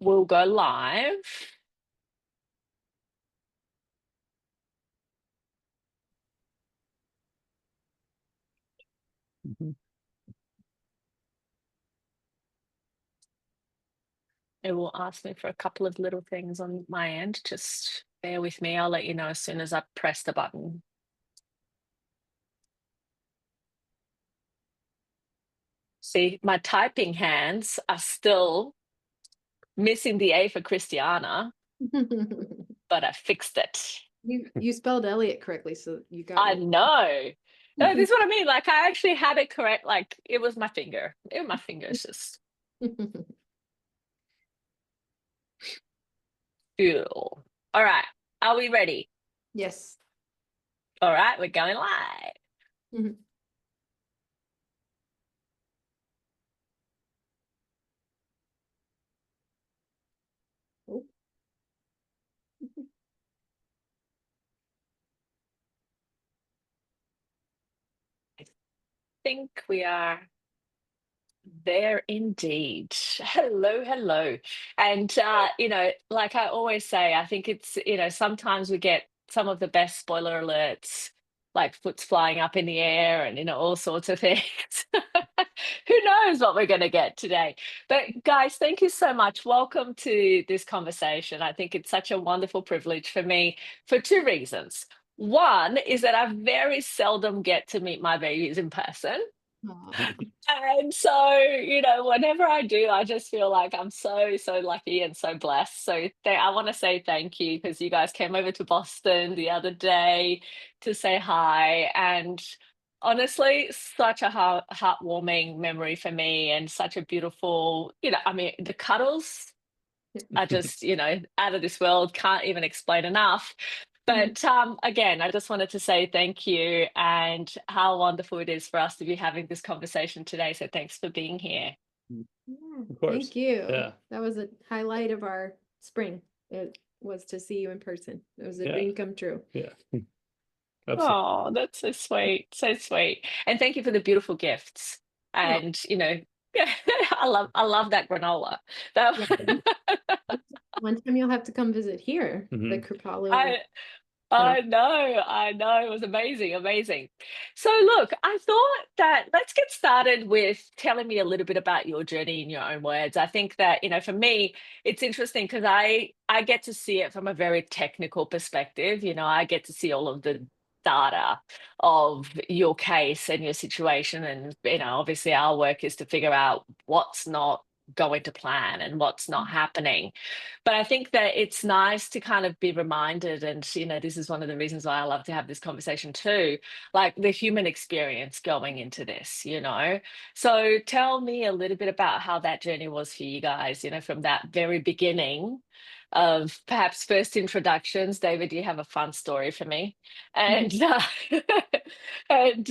we'll go live. It will ask me for a couple of little things on my end. Just bear with me. I'll let you know as soon as I press the button. See, my typing hands are still missing the A for Christiana, but I fixed it. You spelled Elliot correctly, so you got I it. know. No, this is what I mean. Like, I actually had it correct. Like, it was my finger. My finger's just beautiful. All right. Are we ready? Yes. All right. We're going live. I think we are there indeed. Hello, hello. And, like I always say, I think it's, sometimes we get some of the best spoiler alerts, like foot's flying up in the air and, all sorts of things. Who knows what we're going to get today? But guys, thank you so much. Welcome to this conversation. I think it's such a wonderful privilege for me for two reasons. One is that I very seldom get to meet my babies in person. And so, whenever I do, I just feel like I'm so, so lucky and so blessed. So I want to say thank you because you guys came over to Boston the other day to say hi. And honestly, such a heartwarming memory for me and such a beautiful, the cuddles are just, out of this world, can't even explain enough. But again, I just wanted to say thank you and how wonderful it is for us to be having this conversation today. So thanks for being here. Of course. Thank you. Yeah. That was a highlight of our spring. It was to see you in person. It was a dream come true. Yeah. Oh, that's so sweet. So sweet. And thank you for the beautiful gifts. And, I love that granola. One time you'll have to come visit here. The Kripalu. I know. It was amazing. So look, I thought that let's get started with telling me a little bit about your journey in your own words. I think that, for me, it's interesting because I get to see it from a very technical perspective. I get to see all of the data of your case and your situation. And, obviously our work is to figure out what's not going to plan and what's not happening. But I think that it's nice to kind of be reminded, and this is one of the reasons why I love to have this conversation too, like the human experience going into this. So tell me a little bit about how that journey was for you guys, from that very beginning of perhaps first introductions. David, do you have a fun story for me? And and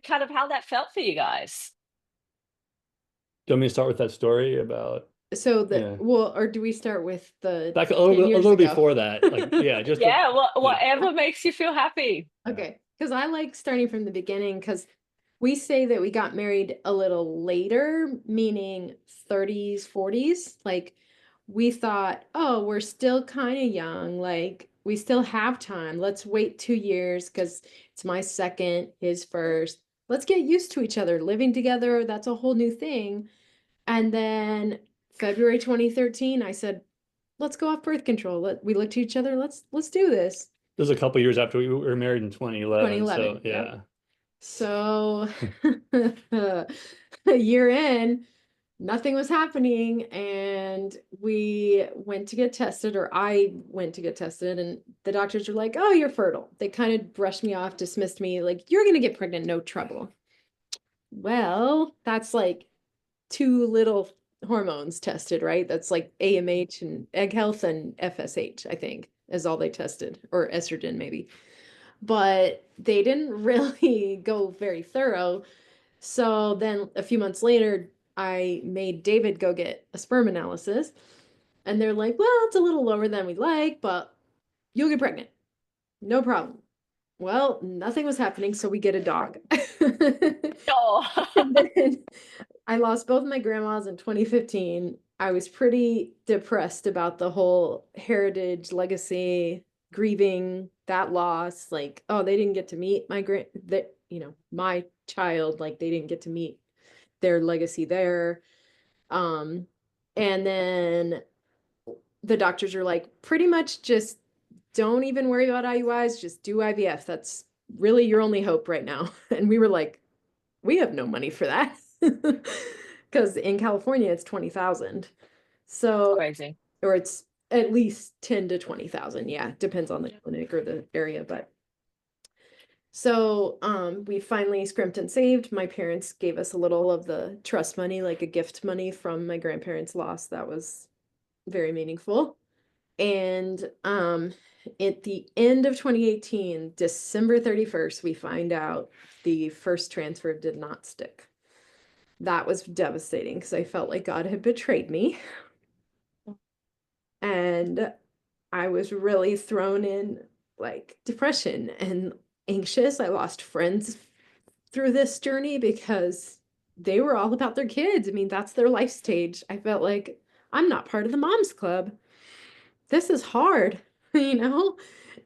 kind of how that felt for you guys. Do you want me to start with that story about? So or do we start with the like a little before that? Like, just whatever makes you feel happy. Okay, because I like starting from the beginning because we say that we got married a little later, meaning 30s, 40s. Like we thought, oh, we're still kind of young. Like we still have time. Let's wait 2 years because it's my second, his first. Let's get used to each other. Living together, that's a whole new thing. And then February 2013, I said, let's go off birth control. We looked at each other. Let's do this. This was a couple years after we were married in 2011. 2011. So, yeah. So a year in, nothing was happening. And we went to get tested, or I went to get tested. And the doctors were like, oh, you're fertile. They kind of brushed me off, dismissed me, like, you're going to get pregnant, no trouble. Well, that's like 2 little hormones tested, right? That's like AMH and egg health and FSH, I think, is all they tested, or estrogen maybe. But they didn't really go very thorough. So then a few months later, I made David go get a sperm analysis. And they're like, well, it's a little lower than we'd like, but you'll get pregnant. No problem. Well, nothing was happening, so we get a dog. Oh. And then I lost both my grandmas in 2015. I was pretty depressed about the whole heritage, legacy, grieving that loss. Like, oh, they didn't get to meet my child, like they didn't get to meet their legacy there. And then the doctors are like, pretty much just don't even worry about IUIs, just do IVF. That's really your only hope right now. And we were like, we have no money for that. Because in California, it's 20,000. So, Crazy. or it's at least 10 to 20,000. Yeah, depends on the clinic or the area. But so we finally scrimped and saved. My parents gave us a little of the trust money, like a gift money from my grandparents' loss. That was very meaningful. And at the end of 2018, December 31st, we find out the first transfer did not stick. That was devastating because I felt like God had betrayed me. And I was really thrown in like depression and anxious. I lost friends through this journey because they were all about their kids. I mean, that's their life stage. I felt like I'm not part of the moms club. This is hard, you know?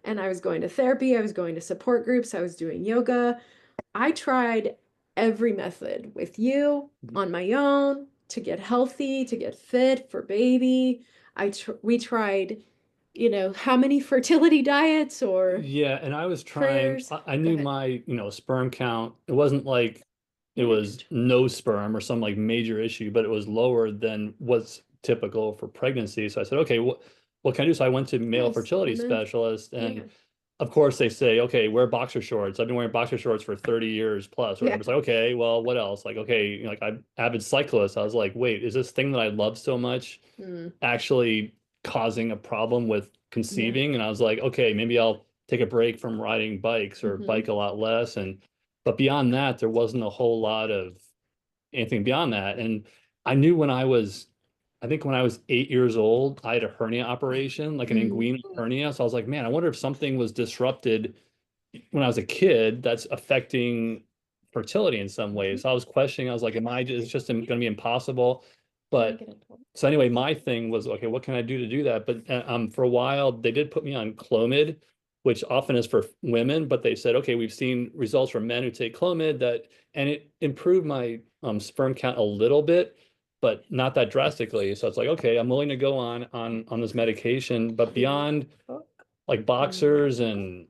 And I was going to therapy, I was going to support groups, I was doing yoga. I tried every method with you on my own to get healthy, to get fit for baby. We tried, how many fertility diets or Yeah, and I was trying, prayers. I Go knew ahead. my, sperm count. It wasn't like it was no sperm or some like major issue, but it was lower than what's typical for pregnancy. So I said, okay, what can I do? So I went to male Nice. fertility Amen. specialist, Yeah. and of course they say, okay, wear boxer shorts. I've been wearing boxer shorts for 30 years plus, or Yeah. whatever. It's like, okay, well, what else? Like, okay, like I'm avid cyclist. I was like, wait, is this thing that I love so much Mm, actually causing a problem with yeah. conceiving? And I was like, okay, maybe I'll take a break from riding bikes or Mhm. bike a lot less. But beyond that, there wasn't a whole lot of anything beyond that. And I knew I think when I was 8 years old, I had a hernia operation, like an inguinal hernia. So I was like, man, I wonder if something was disrupted when I was a kid that's affecting fertility in some ways. So I was questioning, I was like, is it just going to be impossible? But so anyway, my thing was, okay, what can I do to do that? But for a while, they did put me on Clomid, which often is for women, but they said, okay, we've seen results from men who take Clomid and it improved my sperm count a little bit, but not that drastically. So it's like, okay, I'm willing to go on this medication, but beyond like boxers and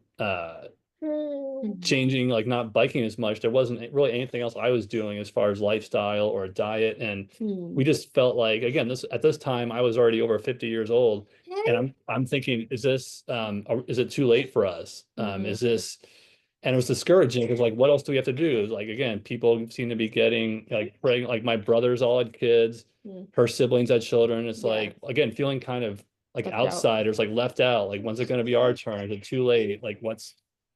changing, like not biking as much, there wasn't really anything else I was doing as far as lifestyle or diet. And we just felt like, again, at this time I was already over 50 years old, and I'm thinking, is it too late for us? Is this, and it was discouraging because like, what else do we have to do? Like, again, people seem to be getting like pregnant, like my brothers all had kids, her siblings had children. It's Yeah. like, again, feeling kind of like Left out. outsiders, like left out, like when's it going to be our turn? Is it too late? Like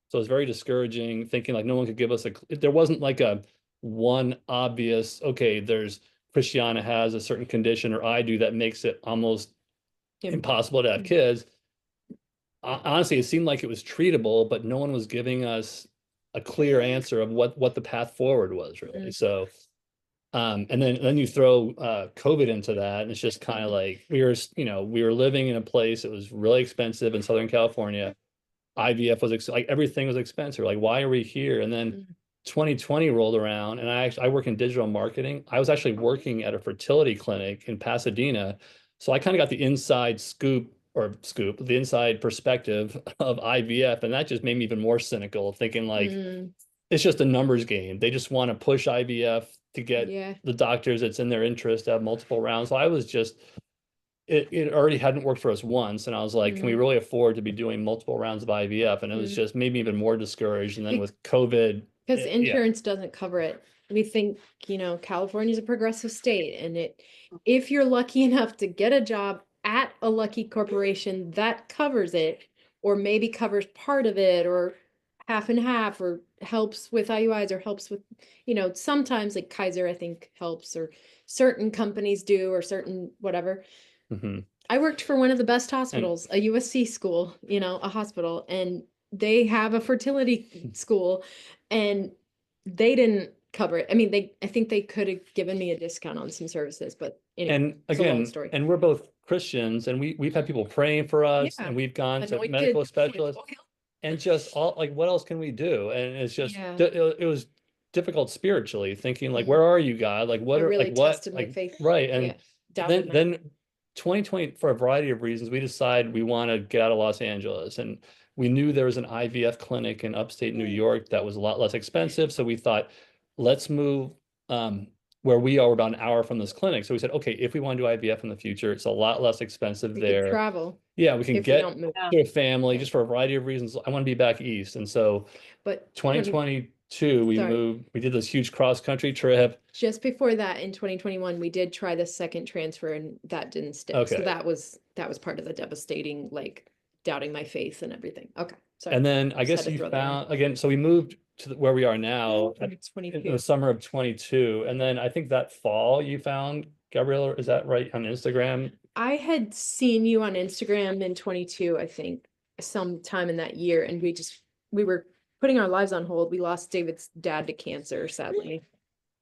so it's very discouraging, thinking like no one could give us there wasn't like a one obvious, okay, Christiana has a certain condition or I do that makes it almost impossible to have kids. Honestly, it seemed like it was treatable, but no one was giving us a clear answer of what the path forward was really. So, and then you throw COVID into that, and it's just kind of like we were living in a place that was really expensive in Southern California. IVF was like everything was expensive. Like, why are we here? And then 2020 rolled around, and I work in digital marketing. I was actually working at a fertility clinic in Pasadena, so I kind of got the inside the inside perspective of IVF, and that just made me even more cynical, thinking like it's just a numbers game. They just want to push IVF to get the doctors. It's in their interest to have multiple rounds. So I was just it already hadn't worked for us once, and I was like, can we really afford to be doing multiple rounds of IVF? And it was just made me even more discouraged. And then with COVID, because insurance doesn't cover it. We think, California's a progressive state, and if you're lucky enough to get a job at a lucky corporation that covers it, or maybe covers part of it, or half and half, or helps with IUIs, or helps with, sometimes like Kaiser, I think helps, or certain companies do, or certain whatever. I worked for one of the best hospitals, a USC school, a hospital, and they have a fertility school, and they didn't cover it. I mean, I think they could have given me a discount on some services, but Anyway, And it's a long again, story. and we're both Christians, and we've had people praying for us, Yeah. and we've gone to Anointed medical with specialists, oil. and just all like, what else can we do? And it's just Yeah. it was difficult spiritually, thinking like, Mhm. where are you, God? Like, what It are really like what tested my like faith. right? And Yeah. Doubted then 2020, for a variety of reasons, we decided we want to get out of Los Angeles, and we knew there was an IVF clinic in upstate New York that was a lot less expensive. So we thought, let's move where we are about an hour from this clinic. So we said, okay, if we want to do IVF in the future, it's a lot less expensive we there. could travel Yeah, we can if we get don't move. to a family Yeah. just for a variety of reasons. I want to be back east. And so But 2022, we sorry. moved, we did this huge cross-country trip. Just before that, in 2021, we did try the second transfer, and that didn't stick. So Okay. that was part of the devastating, like, doubting my faith and everything. Okay, sorry. And then I Just guess had to you throw that in. found, again, so we moved to where we are now In in 22. the summer of 22. And then I think that fall you found Gabriela, is that right, on Instagram? I had seen you on Instagram in 22, I think, sometime in that year, and we were putting our lives on hold. We lost David's dad to cancer, sadly.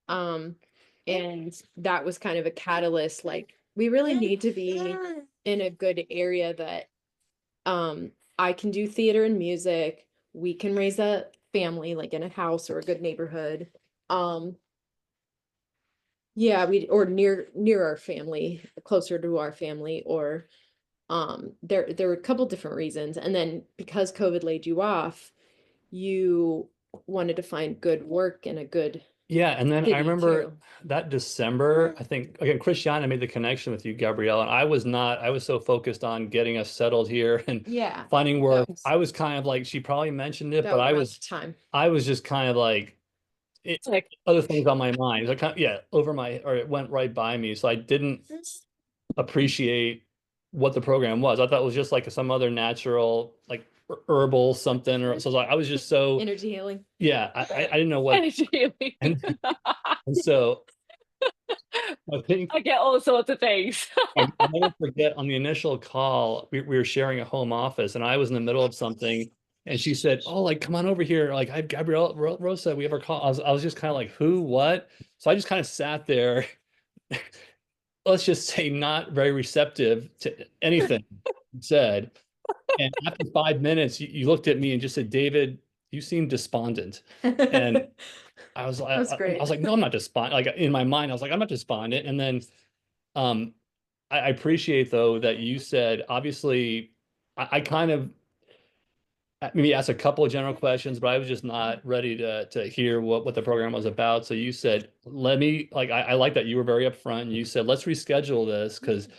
And that was kind of a catalyst. Like, we really need to be in a good area that I can do theater and music. We can raise a family, like in a house or a good neighborhood. Yeah, or near our family, closer to our family, or there were a couple different reasons. And then because COVID laid you off, you wanted to find good work in a good Yeah, and then I city remember too. that December, I think, again, Christiana made the connection with you, Gabriella, and I was not, I was so focused on getting us settled here and Yeah, finding work. was- I was kind of like, she probably mentioned it, that but was I around was, the time. I was just kind of like, It's like, other things on my mind. So kind of, yeah, or it went right by me. So I didn't appreciate what the program was. I thought it was just like some other natural, like herbal something, or so I was just so, Energy healing. yeah, I didn't know what, energy healing. and so I think I get all sorts of things. I'll never forget, on the initial call, we were sharing a home office, and I was in the middle of something, and she said, "Oh, like, come on over here. Like, I have Gabriela Rosa. We have our call." I was just kind of like, "Who? What?" So I just kind of sat there. Let's just say not very receptive to anything you said. And after 5 minutes, you looked at me and just said, "David, you seem despondent." And I was like, That's great. I was like, "No, I'm not despondent." Like, in my mind, I was like, "I'm not despondent." And then um, I appreciate, though, that you said, obviously, I kind of maybe asked a couple of general questions, but I was just not ready to hear what the program was about. So you said, let me, like, I like that you were very upfront, and you said, let's reschedule this, because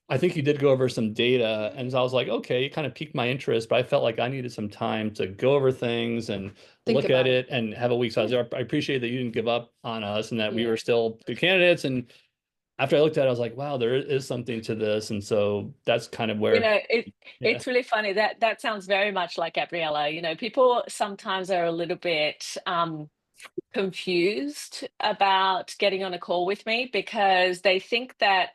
I think you did go over some data. And so I was like, okay, it kind of piqued my interest, but I felt like I needed some time to go over things and Think look about at it. it and have a week. So I appreciate that you didn't give up on us, and that we Yeah. were still good candidates. And after I looked at it, I was like, wow, there is something to this. And so that's kind of You where, know, yeah. it's really funny that sounds very much like Gabriella. You know, people sometimes are a little bit confused about getting on a call with me because they think that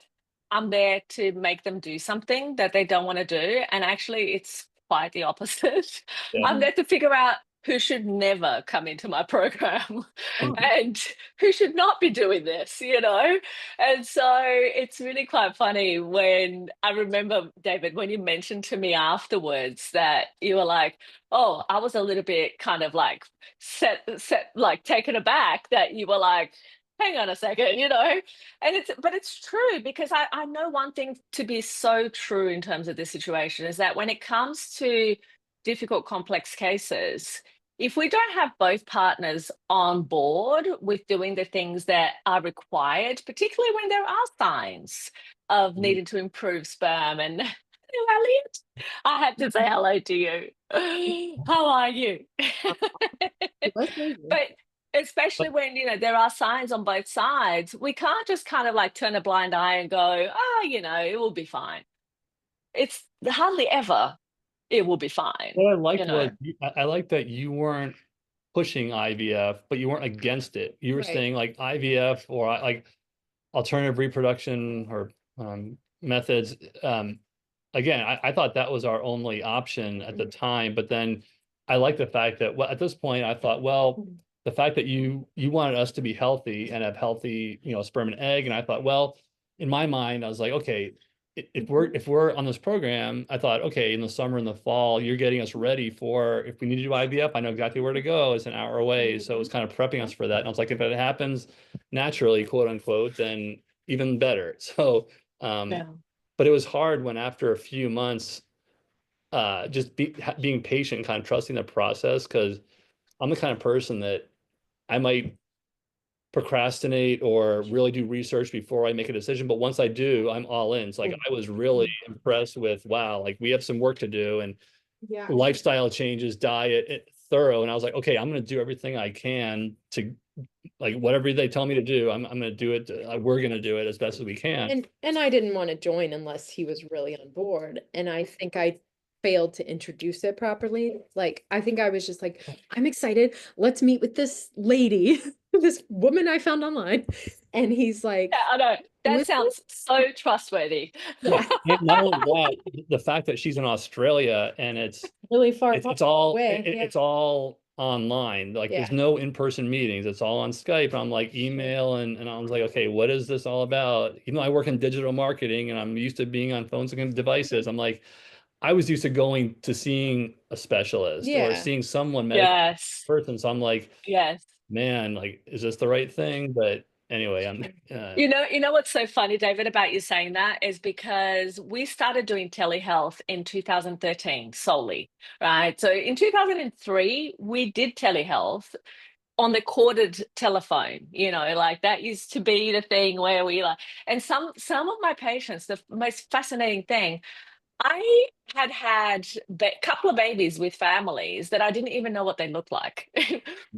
I'm there to make them do something that they don't want to do. And actually, it's quite the opposite. Yeah. I'm there to figure out who should never come into my program and who should not be doing this, you know? And so it's really quite funny when I remember, David, when you mentioned to me afterwards that you were like, oh, I was a little bit kind of like set like taken aback that you were like, hang on a second, you know. And it's true, because I know one thing to be so true in terms of this situation is that when it comes to difficult, complex cases, if we don't have both partners on board with doing the things that are required, particularly when there are signs of needing to improve sperm, and hello, Elliot, I had to say hello to you. How are you? But especially when, you know, there are signs on both sides, we can't just kind of like turn a blind eye and go, oh, you know, it will be fine. It's hardly ever it will be fine. What I liked You know? was, I liked that you weren't pushing IVF, but you weren't against it. You were Right. saying like IVF or like alternative reproduction or methods. Again, I thought that was our only option at the time, but then I like the fact that, well, at this point I thought, well, the fact that you wanted us to be healthy and have healthy, you know, sperm and egg, and I thought, well, in my mind, I was like, okay, if we're on this program, I thought, okay, in the summer and the fall, you're getting us ready for if we need to do IVF, I know exactly where to go. It's an hour away. So it was kind of prepping us for that. And I was like, if it happens naturally, quote unquote, then even better. So, Yeah. but it was hard when after a few months, just being patient, kind of trusting the process, because I'm the kind of person that I might procrastinate or really do research before I make a decision. But once I do, I'm all in. It's like I was really impressed with, wow, like we have some work to do, and Yeah. lifestyle changes, diet, thorough. And I was like, okay, I'm going to do everything I can to, like, whatever they tell me to do, I'm going to do it. We're going to do it as best as we can. And I didn't want to join unless he was really on board. And I think I failed to introduce it properly. Like, I think I was just like, I'm excited. Let's meet with this lady, this woman I found online. And he's like, Yeah, I know. That "With sounds so trustworthy. yeah, Not only that, the fact that she's in Australia and it's really far it's all away. Yeah. it's all online. Like Yeah. there's no in-person meetings. It's all on Skype. I'm like email and I was like, okay, what is this all about? Even though I work in digital marketing and I'm used to being on phones and devices, I'm like, I was used to going to seeing a specialist or Yeah. seeing someone medical Yes. person. So I'm like, Yes. man, like, is this the right thing? But anyway, I'm You know what's so funny, David, about you saying that is because we started doing telehealth in 2013 solely, right? So in 2003, we did telehealth on the corded telephone, like that used to be the thing where we like, and some of my patients, the most fascinating thing, I had a couple of babies with families that I didn't even know what they looked like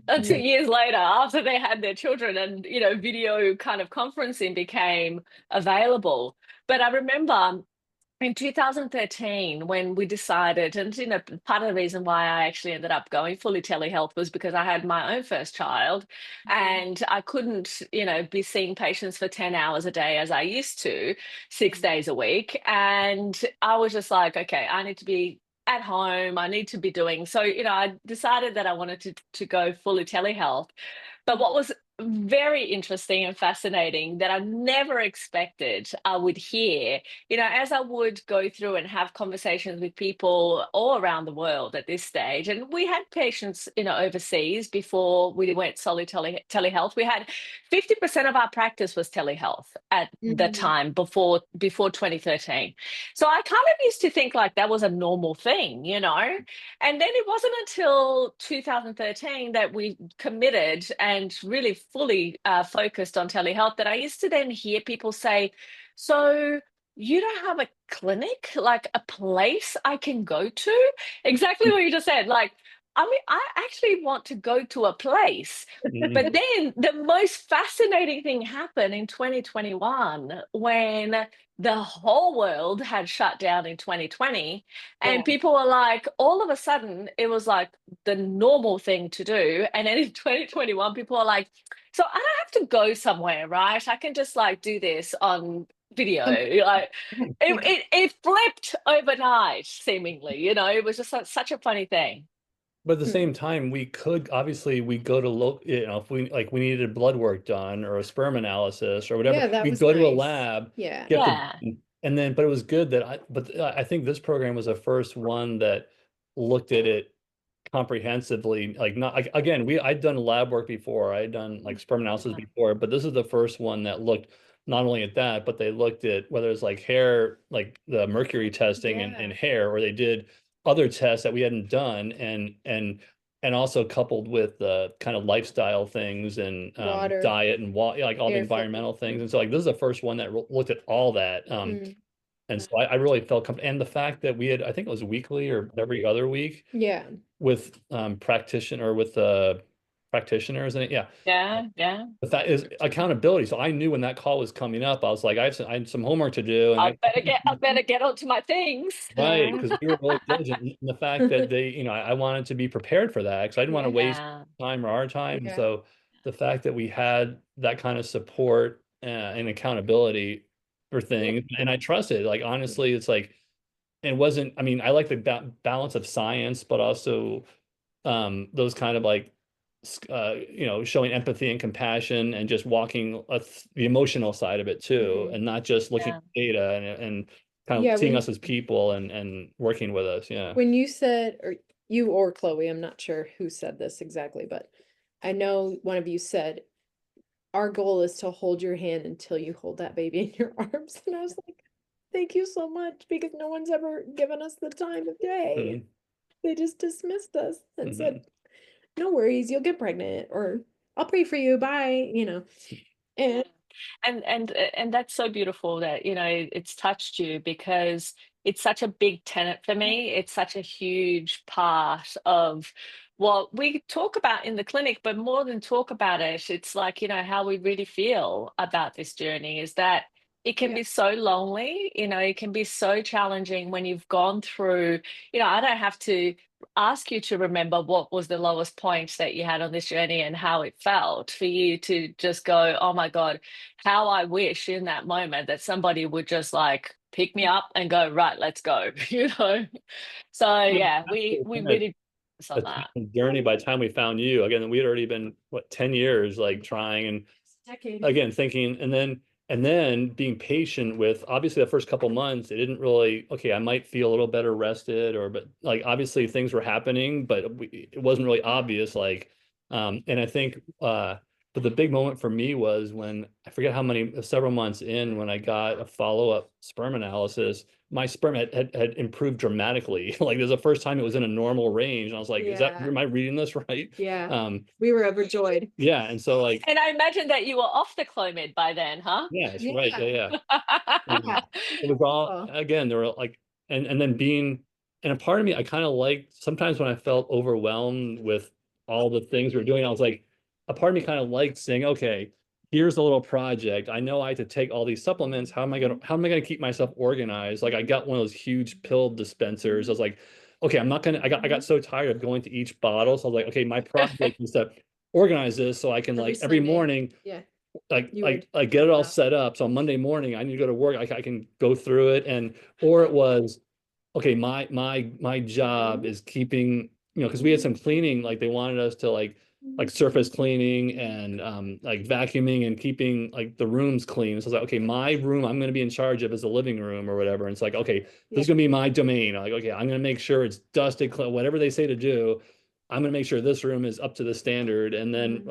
until years later after they had their children and, video kind of conferencing became available. But I remember in 2013 when we decided, and part of the reason why I actually ended up going fully telehealth was because I had my own first child and I couldn't be seeing patients for 10 hours a day as I used to, 6 days a week. And I was just like, okay, I need to be at home, I need to be doing so. I decided that I wanted to go fully telehealth. But what was very interesting and fascinating that I never expected I would hear, as I would go through and have conversations with people all around the world at this stage, and we had patients, overseas before we went solely telehealth. We had 50% of our practice was telehealth at the time before 2013. So I kind of used to think like that was a normal thing, and then it wasn't until 2013 that we committed and really fully focused on telehealth that I used to then hear people say, so you don't have a clinic, like a place I can go to? Exactly what you just said. Like, I mean, I actually want to go to a place. But then the most fascinating thing happened in 2021 when the whole world had shut down in 2020 and people were like, all of a sudden it was like the normal thing to do. And then in 2021 people are like, so I don't have to go somewhere, right? I can just like do this on video. Like it flipped overnight seemingly, it was just such a funny thing. But at the same time, we could obviously we go to if we needed blood work done or a sperm analysis or whatever, Yeah, that we was go to a nice. lab, Yeah. get Yeah. and then, but it was good that I think this program was the first one that looked at it comprehensively. Like not like again, I'd done lab work before, I'd done like sperm analysis before, but this is the first one that looked not only at that, but they looked at whether it's like hair, like the mercury testing and hair, or they did other tests that we hadn't done and also coupled with the kind of lifestyle things and Water, diet and like all the environmental things. And so like this is the first one that looked at all that. And so I really felt comfortable. And the fact that we had, I think it was weekly or every other week with practitioners and Yeah. but that is accountability. So I knew when that call was coming up, I was like, I had some homework to do. And I better get onto my things. right, because we were really diligent. And the fact that I wanted to be prepared for that because I didn't want to waste time or our time. And so the fact that we had that kind of support and accountability for things, and I trusted, like, honestly, it's like, it wasn't, I mean, I like the balance of science, but also those kind of like showing empathy and compassion and just walking the emotional side of it too, and not just looking Yeah. at data and kind of Yeah, seeing when us as people and working with us. Yeah. when you said, or you or Chloe, I'm not sure who said this exactly, but I know one of you said, our goal is to hold your hand until you hold that baby in your arms. And I was like, thank you so much, because no one's ever given us the time of day. Mhm. They just dismissed us and Mhm. said, no worries, you'll get pregnant, or I'll pray for you, bye, And And that's so beautiful that it's touched you, because it's such a big tenet for me. It's such a huge part of what we talk about in the clinic, but more than talk about it, it's like, how we really feel about this journey is that it can yeah, be so lonely, it can be so challenging when you've gone through, I don't have to ask you to remember what was the lowest point that you had on this journey and how it felt for you to just go, oh my God, how I wish in that moment that somebody would just like pick me up and go, right, let's go, So yeah, we really focus on that. A journey by the time we found you. Again, we had already been, what, 10 years like trying, and decade. again thinking, and then being patient with, obviously the first couple months it didn't really, okay, I might feel a little better rested, but like obviously things were happening, but it wasn't really obvious, like and I think but the big moment for me was when, I forget how many, several months in, when I got a follow-up sperm analysis, my sperm had improved dramatically. Like, there's the first time it was in a normal range, and I was like, Yeah, am I reading this right? yeah, we were overjoyed. Yeah, and so like, And I imagine that you were off the Clomid by then, huh? yes, right, Yeah, yeah. And yeah. it was all, Oh, again, there were like, and then being, and a part of me, I kind of like, sometimes when I felt overwhelmed with all the things we are doing, I was like, a part of me kind of liked saying, okay, here's a little project. I know I had to take all these supplements. How am I gonna keep myself organized? Like, I got one of those huge pill dispensers. I was like, okay, I'm not gonna, I got so tired of going to each bottle. So I was like, okay, my project is to organize this so I can, every like, every Sunday. morning, Yeah, like you like would. like get it all set up. So on Monday morning, I need to go to work. I can go through it, or it was, okay, my job is keeping, because we had some cleaning, like they wanted us to like surface cleaning and like vacuuming and keeping like the rooms clean. So I was like, okay, my room I'm going to be in charge of is the living room or whatever. And it's like, okay, this Yeah. is going to be my domain. I'm like, okay, I'm going to make sure it's dusted, whatever they say to do. I'm gonna make sure this room is up to the standard, and then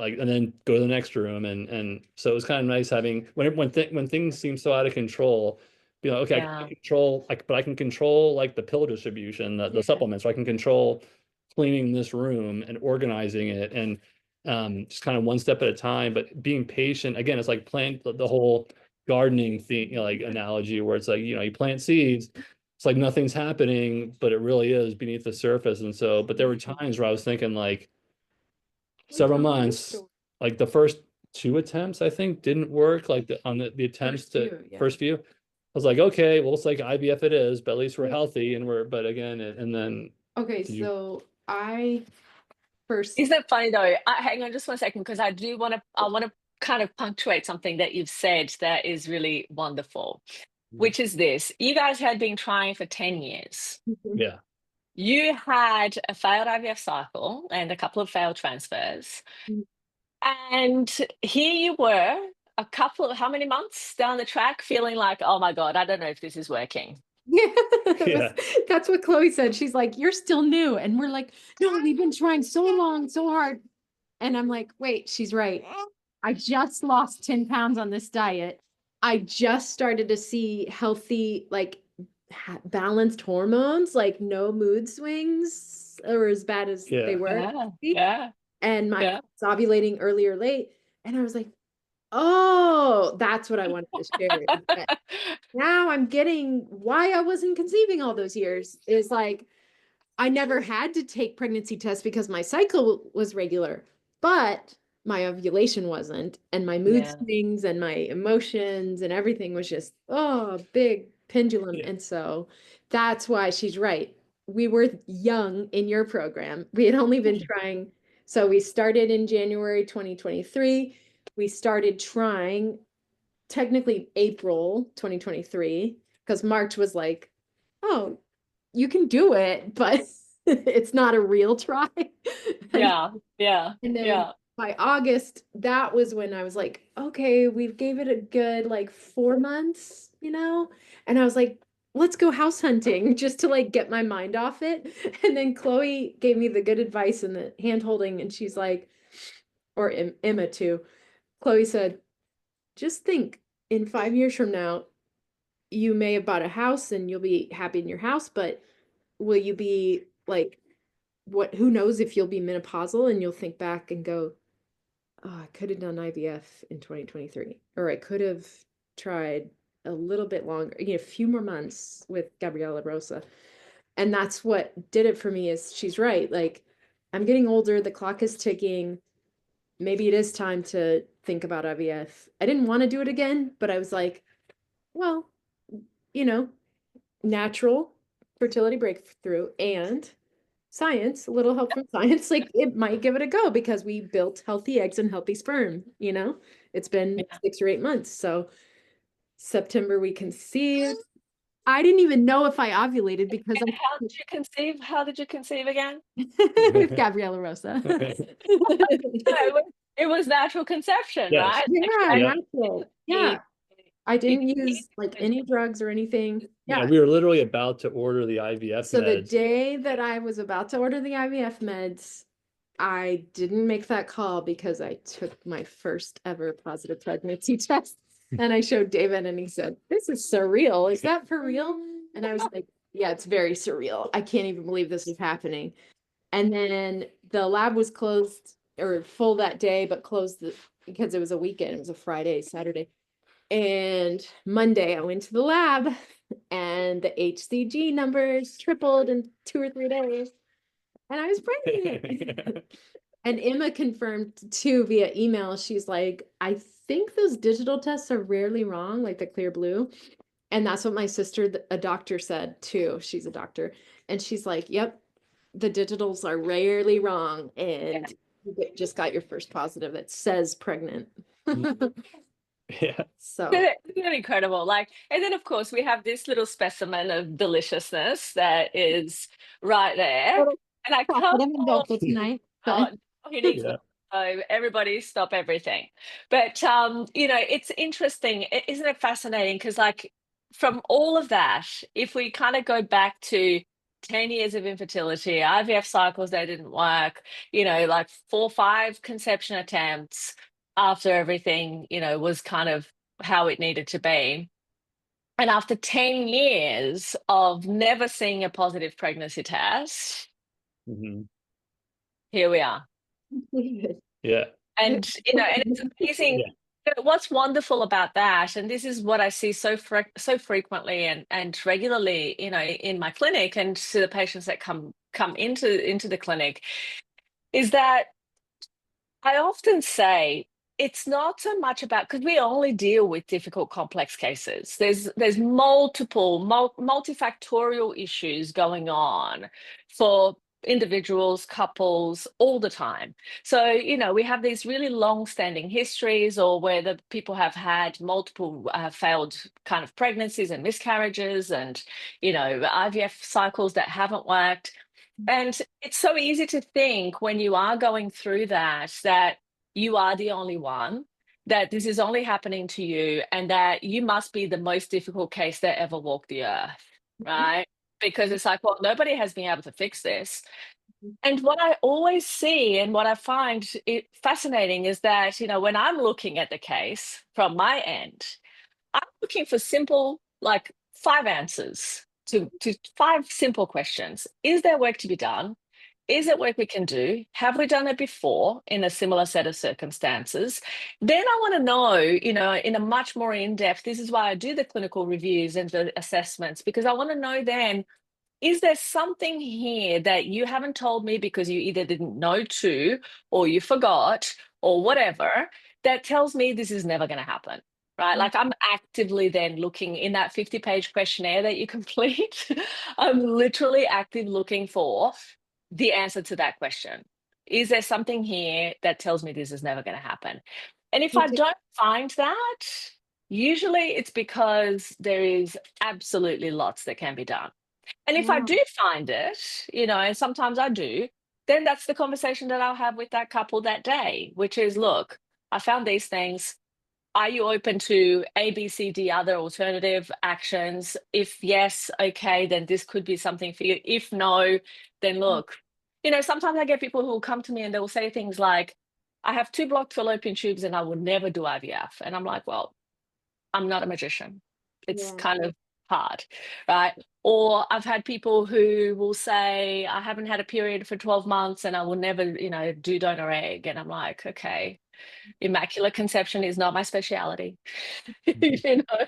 go to the next room, and so it was kind of nice having, when things seem so out of control, be like, okay, I Yeah, can control, like, but I can control like the pill distribution, the Yeah. supplements, so I can control cleaning this room and organizing it, and just kind of one step at a time, but being patient. Again, it's like plant the whole gardening thing, like analogy, where it's like, you plant seeds, it's like nothing's happening, but it really is beneath the surface. And so, but there were times where I was thinking, like, several months, like the first 2 attempts, I think, didn't work, like on the attempts First to few, yeah. first few. I was like, okay, well, it's like IVF it is, but at least we're healthy, but again, and then Okay, did you, so I first. isn't it funny though? Hang on just one second, because I want to kind of punctuate something that you've said that is really wonderful, which is this: you guys had been trying for 10 years. yeah, You had a failed IVF cycle and a couple of failed transfers. And here you were, how many months down the track, feeling like, oh my God, I don't know if this is working. Yeah, Yeah. that's what Chloe said. She's like, you're still new. And we're like, no, we've been trying so long, so hard. And I'm like, wait, she's right. I just lost 10 pounds on this diet. I just started to see healthy, like balanced hormones, like no mood swings or as bad as they Yeah. were. Yeah, yeah, And my yeah. was ovulating early or late. And I was like, oh, that's what I wanted to share. But now I'm getting why I wasn't conceiving all those years is like, I never had to take pregnancy tests because my cycle was regular, but my ovulation wasn't, and my mood Yeah. swings and my emotions and everything was just, oh, big pendulum. Yeah. And so that's why she's right. We were young in your program. We had only been trying. So we started in January 2023. We started trying technically April 2023 because March was like, oh, you can do it, but It's not a real try. Yeah, yeah, And then yeah. by August, that was when I was like, okay, we've gave it a good like 4 months, And I was like, let's go house hunting just to like get my mind off it. And then Chloe gave me the good advice and the hand holding, and she's like, or Emma too. Chloe said, just think in 5 years from now, you may have bought a house and you'll be happy in your house, but will you be like, who knows if you'll be menopausal and you'll think back and go, oh, I could have done IVF in 2023, or I could have tried a little bit longer, a few more months with Gabriela Rosa. And that's what did it for me. Is she's right. Like, I'm getting older, the clock is ticking. Maybe it is time to think about IVF. I didn't want to do it again, but I was like, well, natural fertility breakthrough and science, a little help from science, like it might give it a go because we built healthy eggs and healthy sperm, It's been 6 or 8 months. So September we conceived. I didn't even know if I ovulated because And how did you conceive? How did you conceive again? with Gabriela Rosa. It was natural conception, Yes. right? Yeah, Yeah. natural. Yeah. I didn't use like any drugs or anything. Yeah, we were literally about to order the IVF So the meds. day that I was about to order the IVF meds, I didn't make that call because I took my first ever positive pregnancy test. And I showed David and he said, this is surreal. Is that for real? And I was like, yeah, it's very surreal. I can't even believe this is happening. And then the lab was closed or full that day, but closed because it was a weekend. It was a Friday, Saturday. And Monday I went to the lab and the HCG numbers tripled in 2 or 3 days. And I was pregnant. And Emma confirmed too via email. She's like, I think those digital tests are rarely wrong, like the clear blue. And that's what my sister, a doctor, said too. She's a doctor. And she's like, yep, the digitals are rarely wrong. And you just got your first positive that says pregnant. Yeah. So Isn't it incredible? Like, and then of course we have this little specimen of deliciousness that is right there. And I can't tonight. Oh, he needs Yeah. so everybody stop everything. But it's interesting, isn't it fascinating? Because like from all of that, if we kind of go back to 10 years of infertility, IVF cycles that didn't work, like 4 or 5 conception attempts after everything, was kind of how it needed to be. And after 10 years of never seeing a positive pregnancy test, here we are. Yeah. And and it's amazing. Yeah. What's wonderful about that, and this is what I see so frequently and regularly, in my clinic and to the patients that come into the clinic, is that I often say it's not so much about, because we only deal with difficult, complex cases. There's multifactorial issues going on for individuals, couples, all the time. So, we have these really long-standing histories, or where the people have had multiple failed kind of pregnancies and miscarriages, and IVF cycles that haven't worked. And it's so easy to think when you are going through that you are the only one, that this is only happening to you, and that you must be the most difficult case that ever walked the earth, right? Because it's like, well, nobody has been able to fix this. And what I always see and what I find it fascinating is that, when I'm looking at the case from my end, I'm looking for simple, like 5 answers to 5 simple questions. Is there work to be done? Is it work we can do? Have we done it before in a similar set of circumstances? Then I want to know, in a much more in-depth, this is why I do the clinical reviews and the assessments, because I want to know then, is there something here that you haven't told me because you either didn't know to, or you forgot, or whatever, that tells me this is never going to happen? Right? Like, I'm actively then looking in that 50-page questionnaire that you complete. I'm literally active looking for the answer to that question. Is there something here that tells me this is never going to happen? And if I don't find that, usually it's because there is absolutely lots that can be done. And if I Wow. do find it, you know, and sometimes I do, then that's the conversation that I'll have with that couple that day, which is, look, I found these things. Are you open to A, B, C, D, other alternative actions? If yes, okay, then this could be something for you. If no, then look, you know, sometimes I get people who will come to me and they will say things like, I have 2 blocked fallopian tubes and I will never do IVF. And I'm like, well, I'm not a magician. It's Yeah. kind of hard, right? Or I've had people who will say, I haven't had a period for 12 months and I will never, you know, do donor egg. And I'm like, okay, immaculate conception is not my speciality, you know?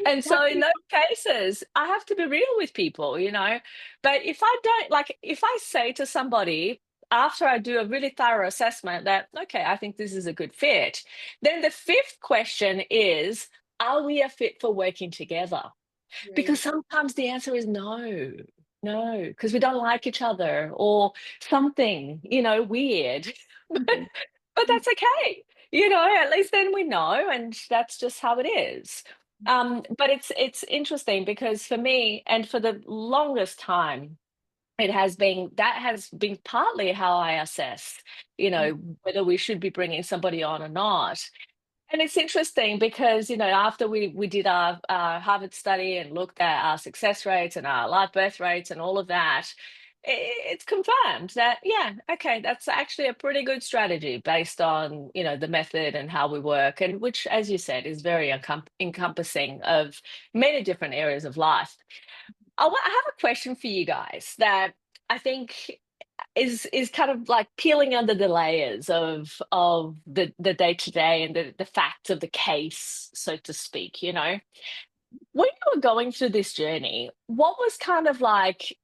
And so in those cases, I have to be real with people, you know? But if I don't, like, if I say to somebody, after I do a really thorough assessment that, okay, I think this is a good fit, then the 5th question is, are we a fit for working together? Because sometimes the answer is no, no, because we don't like each other or something, you know, weird. But that's okay. You know, at least then we know, and that's just how it is. But it's interesting because for me, and for the longest time, that has been partly how I assess, you know, whether we should be bringing somebody on or not. And it's interesting because, you know, after we did our Harvard study and looked at our success rates and our live birth rates and all of that, it's confirmed that, yeah, okay, that's actually a pretty good strategy based on, you know, the method and how we work, and which, as you said, is very encompassing of many different areas of life. I have a question for you guys that I think is kind of like peeling under the layers of the day to day and the facts of the case, so to speak. You know, when you were going through this journey, what was kind of like,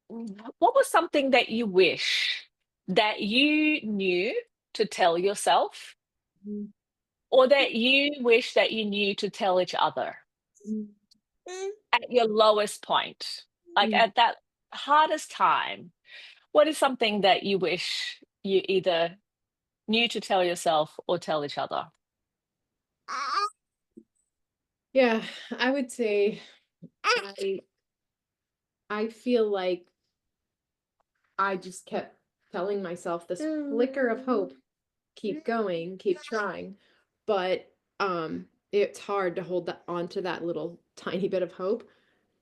what was something that you wish that you knew to tell yourself, or that you wish that you knew to tell each other at your lowest point, like at that hardest time? What is something that you wish you either knew to tell yourself or tell each other? Yeah, I would say I feel like I just kept telling myself this flicker of hope, keep going, keep trying. But it's hard to hold that onto that little tiny bit of hope.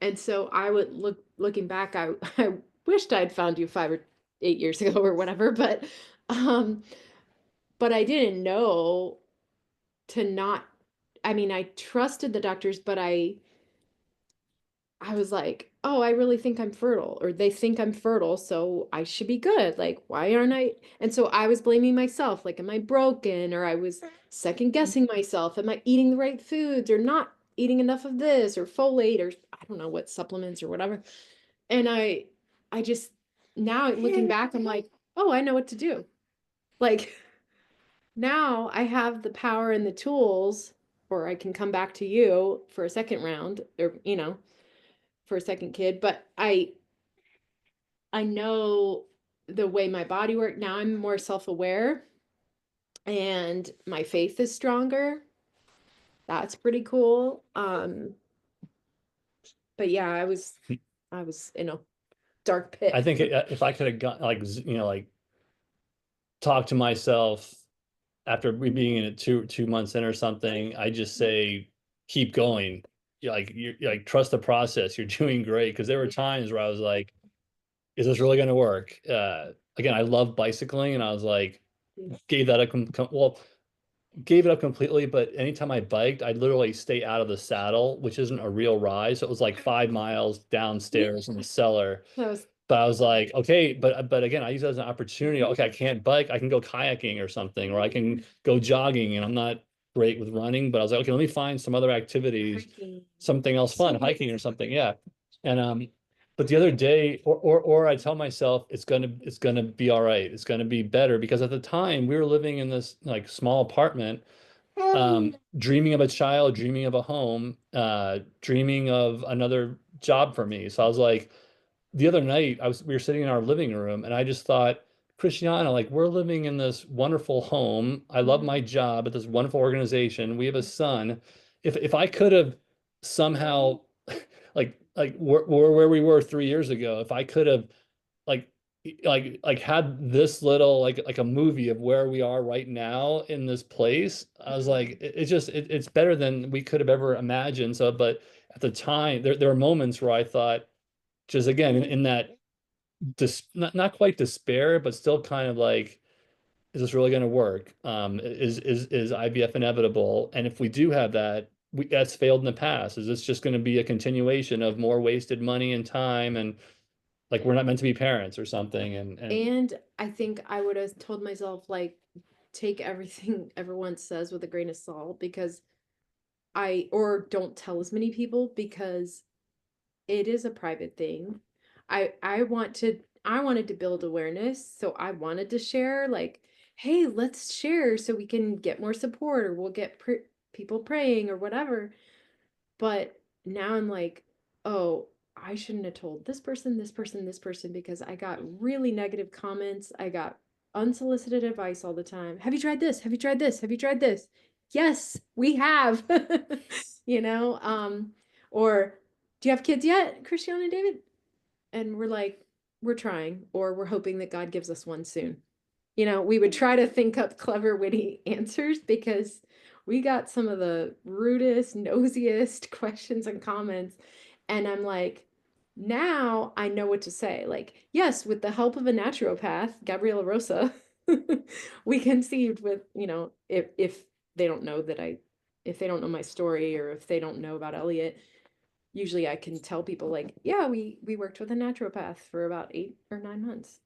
And so I would looking back, I wished I'd found you 5 or 8 years ago or whatever, um but I didn't know to not, I mean, I trusted the doctors, but I was like, oh, I really think I'm fertile, or they think I'm fertile, so I should be good. Like, why aren't I? And so I was blaming myself, like, am I broken? Or I was second guessing myself. Am I eating the right foods or not eating enough of this or folate or I don't know what supplements or whatever. And I just, now looking back, I'm like, oh, I know what to do. Like, now I have the power and the tools, or I can come back to you for a second round, or, you know, for a second kid. But I know the way my body works now. I'm more self-aware and my faith is stronger. That's pretty cool. But yeah, I was in a dark pit. I think if I could have got like, you know, like talk to myself after we being in it 2 months in or something, I just say, keep going. You're like, trust the process. You're doing great. Because there were times where I was like, is this really going to work? Again, I love bicycling, and I was like, gave that a well, gave it up completely. But anytime I biked, I'd literally stay out of the saddle, which isn't a real ride. So it was like 5 miles downstairs in the cellar. That was But I was like, okay, but again, I use it as an opportunity. Okay, I can't bike, I can go kayaking or something, or I can go jogging, and I'm not great with running, but I was like, okay, let me find some other activities, hiking. something else fun, hiking or something, yeah. And but the other day, or I tell myself it's gonna be all right, it's gonna be better, because at the time we were living in this like small apartment, dreaming of a child, dreaming of a home, dreaming of another job for me. So I was like, the other night we were sitting in our living room, and I just thought, Christiana, like, we're living in this wonderful home. I love my job at this wonderful organization. We have a son. If I could have somehow like like where we were 3 years ago. If I could have like had this little like a movie of where we are right now in this place, I was like, it's just it's better than we could have ever imagined. So, but at the time, there were moments where I thought, just again in that not quite despair, but still kind of like, is this really going to work? Is IVF inevitable? And if we do have that, that's failed in the past. Is this just going to be a continuation of more wasted money and time, and like we're not meant to be parents or something? And I think I would have told myself, like, take everything everyone says with a grain of salt, because or don't tell as many people, because it is a private thing. I wanted to build awareness, so I wanted to share, like, hey, let's share so we can get more support, or we'll get people praying or whatever. But now I'm like, oh, I shouldn't have told this person, this person, this person, because I got really negative comments. I got unsolicited advice all the time. Have you tried this? Have you tried this? Have you tried this? Yes, we have. You know, or do you have kids yet, Christiana and David? And we're like, we're trying, or we're hoping that God gives us one soon. You know, we would try to think up clever, witty answers, because we got some of the rudest, nosiest questions and comments. And I'm like, now I know what to say. Like, yes, with the help of a naturopath, Gabriela Rosa, we conceived with, you know, if they don't know if they don't know my story, or if they don't know about Elliot, usually I can tell people, like, yeah, we worked with a naturopath for about 8 or 9 months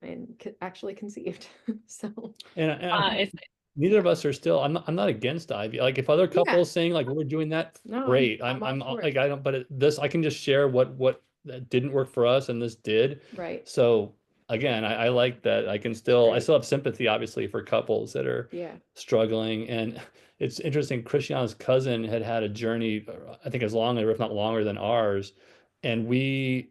and actually conceived. So It's neither of us are still. I'm not against IVF. Like if other yeah, couples saying like we're doing that, no, great. I'm all I'm for like it. I don't. But this I can just share what that didn't work for us and this did. Right. So again, I like that. I still have sympathy, obviously, for couples that are Yeah. struggling. And it's interesting. Christiana's cousin had a journey, I think as long, or if not longer than ours, and we,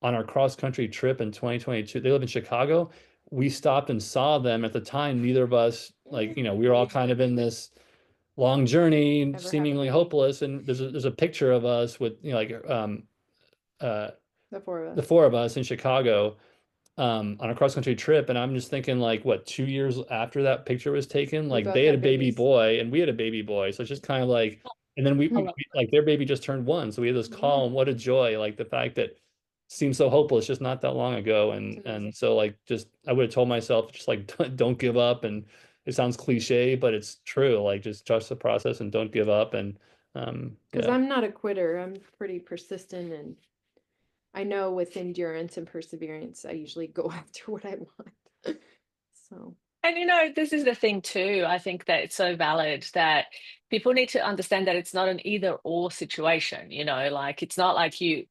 on our cross country trip in 2022, they live in Chicago. We stopped and saw them. At the time, neither of us, like, we were all kind of in this long journey, Never seemingly happened. hopeless. And there's a picture of us with, The four of the us. four of us in Chicago, on a cross country trip. And I'm just thinking, like, what, 2 years after that picture was taken, We like both they had a had baby babies. boy and we had a baby boy. So it's just kind of like, and then like their baby just turned 1. So we had this call, and what a joy. Like the fact that seems so hopeless just not that long ago. And so like, just, I would have told myself, just like, don't give up. And it sounds cliche, but it's true. Like, just trust the process and don't give up. And Because yeah. I'm not a quitter. I'm pretty persistent, and I know with endurance and perseverance, I usually go after what I want. So And this is the thing too. I think that it's so valid that people need to understand that it's not an either or situation. Like it's not like you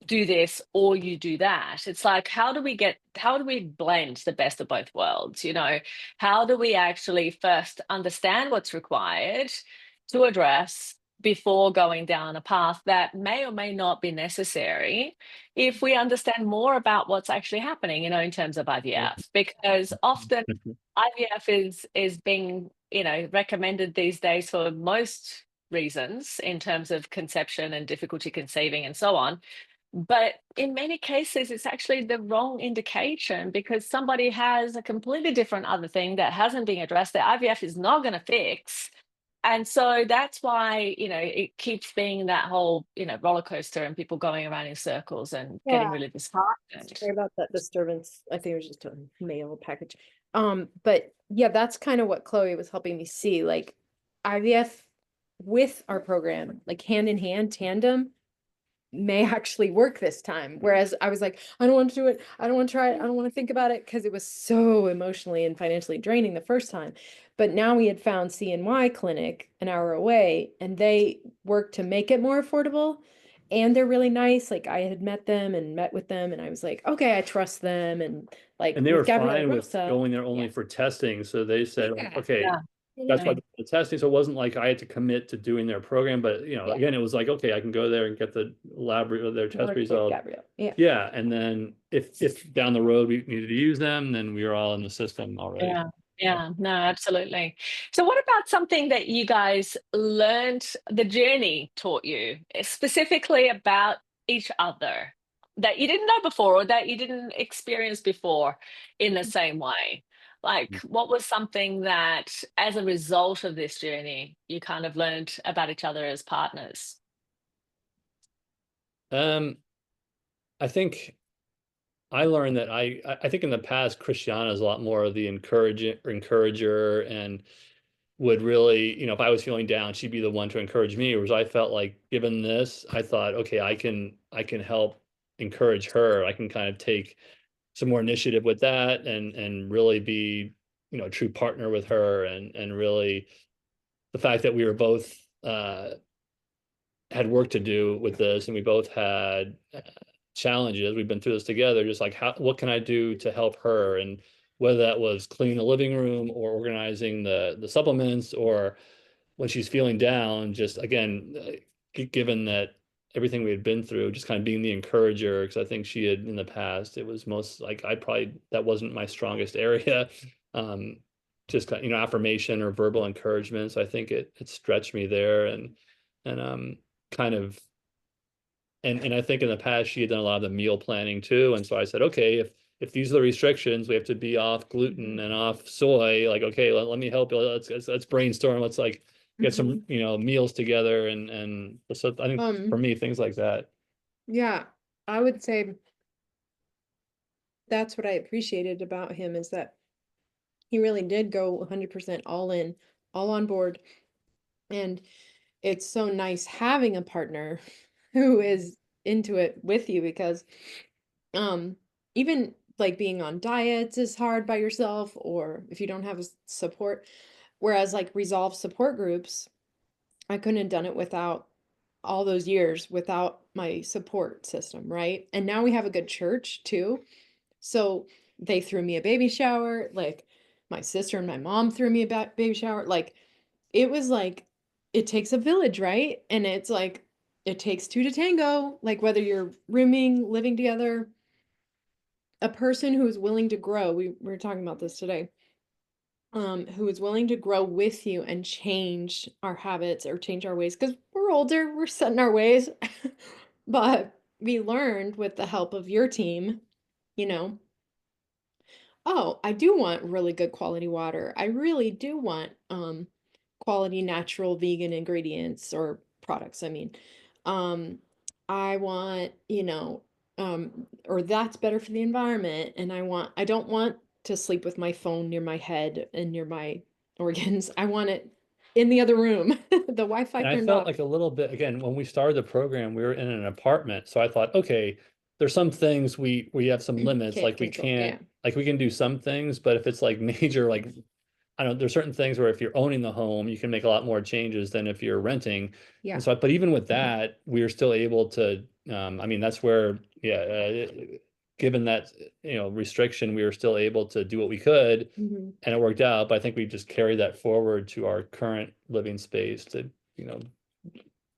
do this or you do that. It's like, how do we blend the best of both worlds? How do we actually first understand what's required to address before going down a path that may or may not be necessary if we understand more about what's actually happening, in terms of IVF, because often IVF is being, recommended these days for most reasons in terms of conception and difficulty conceiving and so on. But in many cases, it's actually the wrong indication, because somebody has a completely different other thing that hasn't been addressed that IVF is not going to fix. And so that's why, it keeps being that whole, roller coaster, and people going around in circles and getting really disheartened. sorry about that disturbance. I think it was just a mail package. But yeah, that's kind of what Chloe was helping me see. Like IVF with our program, like hand in hand, tandem, may actually work this time. Whereas I was like, I don't want to do it. I don't want to try it. I don't want to think about it, because it was so emotionally and financially draining the first time. But now we had found CNY clinic an hour away, and they work to make it more affordable. And they're really nice. Like I had met with them, and I was like, okay, I trust them. And like And they with were Gabriela fine with Rosa, going there only for testing. So they said, like, okay, Yeah. that's why the testing. So it wasn't like I had to commit to doing their program, but again, it was like, okay, I can go there and get the their test results. Yeah. And then if down the road we needed to use them, then we were all in the system already. Yeah, no, absolutely. So what about something that you guys learned, the journey taught you, specifically about each other that you didn't know before or that you didn't experience before in the same way? Like, what was something that, as a result of this journey, you kind of learned about each other as partners? I think I learned that I think in the past, Christiana is a lot more of the encourager and would really, you know, if I was feeling down, she'd be the one to encourage me. Whereas I felt like, given this, I thought, okay, I can help encourage her. I can kind of take some more initiative with that and really be, you know, a true partner with her. And really the fact that we were both had work to do with this, and we both had challenges. We've been through this together. Just like, what can I do to help her? And whether that was cleaning the living room or organizing the supplements, or when she's feeling down, just again, given that everything we had been through, just kind of being the encourager, because I think she had in the past, it was most like that wasn't my strongest area. Just kind of, you know, affirmation or verbal encouragement. So I think it stretched me there, and kind of, and I think in the past she had done a lot of the meal planning too. And so I said, okay, if these are the restrictions, we have to be off gluten and off soy, like, okay, let me help you. Let's brainstorm. Let's like get some, you know, meals together. And so I think for me, things like that. Yeah, I would say that's what I appreciated about him, is that he really did go 100% all in, all on board. And it's so nice having a partner who is into it with you, because even like being on diets is hard by yourself, or if you don't have support. Whereas like Resolve support groups, I couldn't have done it without all those years, without my support system, right? And now we have a good church too. So they threw me a baby shower, like my sister and my mom threw me a baby shower. Like it was like, it takes a village, right? And it's like, it takes two to tango, like whether you're rooming, living together, a person who is willing to grow. We were talking about this today. Who is willing to grow with you and change our habits or change our ways, because we're older, we're set in our ways. But we learned with the help of your team, you know, oh, I do want really good quality water. I really do want quality natural vegan ingredients or products. I mean, um, I want, you know, or that's better for the environment. And I don't want to sleep with my phone near my head and near my organs. I want it in the other room, the Wi-Fi And I turned felt off. like a little bit, again, when we started the program, we were in an apartment. So I thought, okay, there's some things we have some limits, Can't like we control. Yeah. can't, like we can do some things, but if it's like major, like, I don't know, there's certain things where if you're owning the home, you can make a lot more changes than if you're renting. Yeah. And so, but even with that, we are still able to, I mean, that's where, yeah, given that, you know, restriction, we were still able to do what we could, Mhm. and it worked out. But I think we just carried that forward to our current living space to, you know,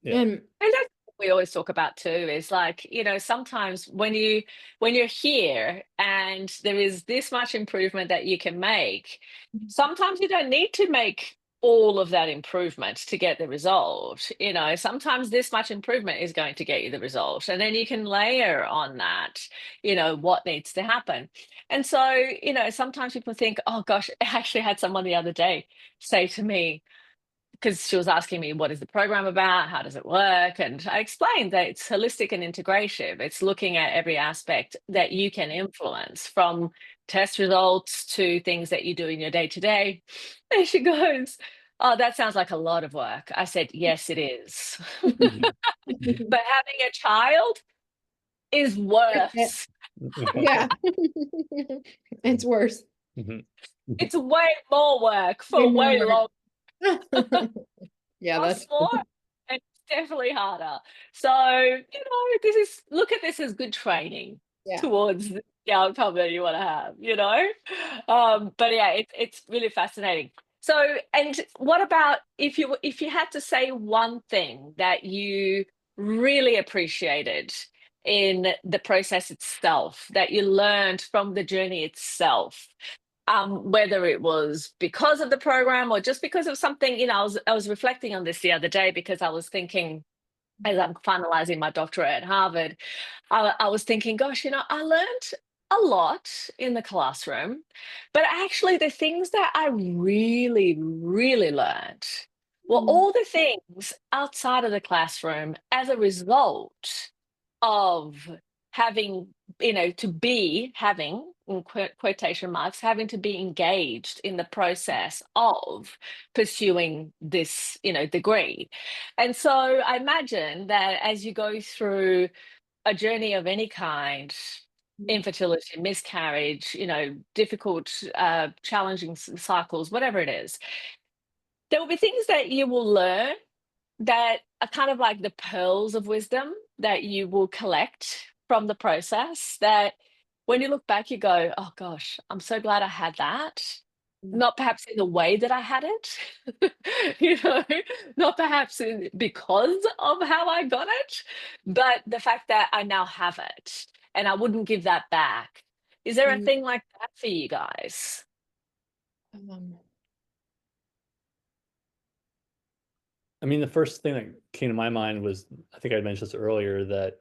yeah. And And that's what we always talk about too, is like, you know, sometimes when you're here and there is this much improvement that you can make, sometimes you don't need to make all of that improvement to get the result. You know, sometimes this much improvement is going to get you the result. And then you can layer on that, you know, what needs to happen. And so, you know, sometimes people think, oh gosh, I actually had someone the other day say to me, because she was asking me, what is the program about? How does it work? And I explained that it's holistic and integrative. It's looking at every aspect that you can influence, from test results to things that you do in your day to day. And she goes, oh, that sounds like a lot of work. I said, yes, it is. But having a child is worse. yeah, it's worse. Mhm. It's way more work Way for more way work. longer. Yeah, Costs that's more and it's definitely harder. So, you know, look at this as good training yeah. towards the outcome that you want to have, you know? But yeah, it's really fascinating. So, and what about if you had to say one thing that you really appreciated in the process itself, that you learned from the journey itself, whether it was because of the program or just because of something, you know, I was reflecting on this the other day, because I was thinking, as I'm finalizing my doctorate at Harvard, I was thinking, gosh, I learned a lot in the classroom, but actually the things that I really, really learned were all the things outside of the classroom as a result of having, to be having, in quotation marks, having to be engaged in the process of pursuing this, degree. And so I imagine that as you go through a journey of any kind, infertility, miscarriage, difficult, challenging cycles, whatever it is, there will be things that you will learn that are kind of like the pearls of wisdom that you will collect from the process, that when you look back, you go, oh gosh, I'm so glad I had that. Not perhaps in the way that I had it, not perhaps because of how I got it, but the fact that I now have it and I wouldn't give that back. Is there a thing like that for you guys? I mean, the first thing that came to my mind was, I think I mentioned this earlier, that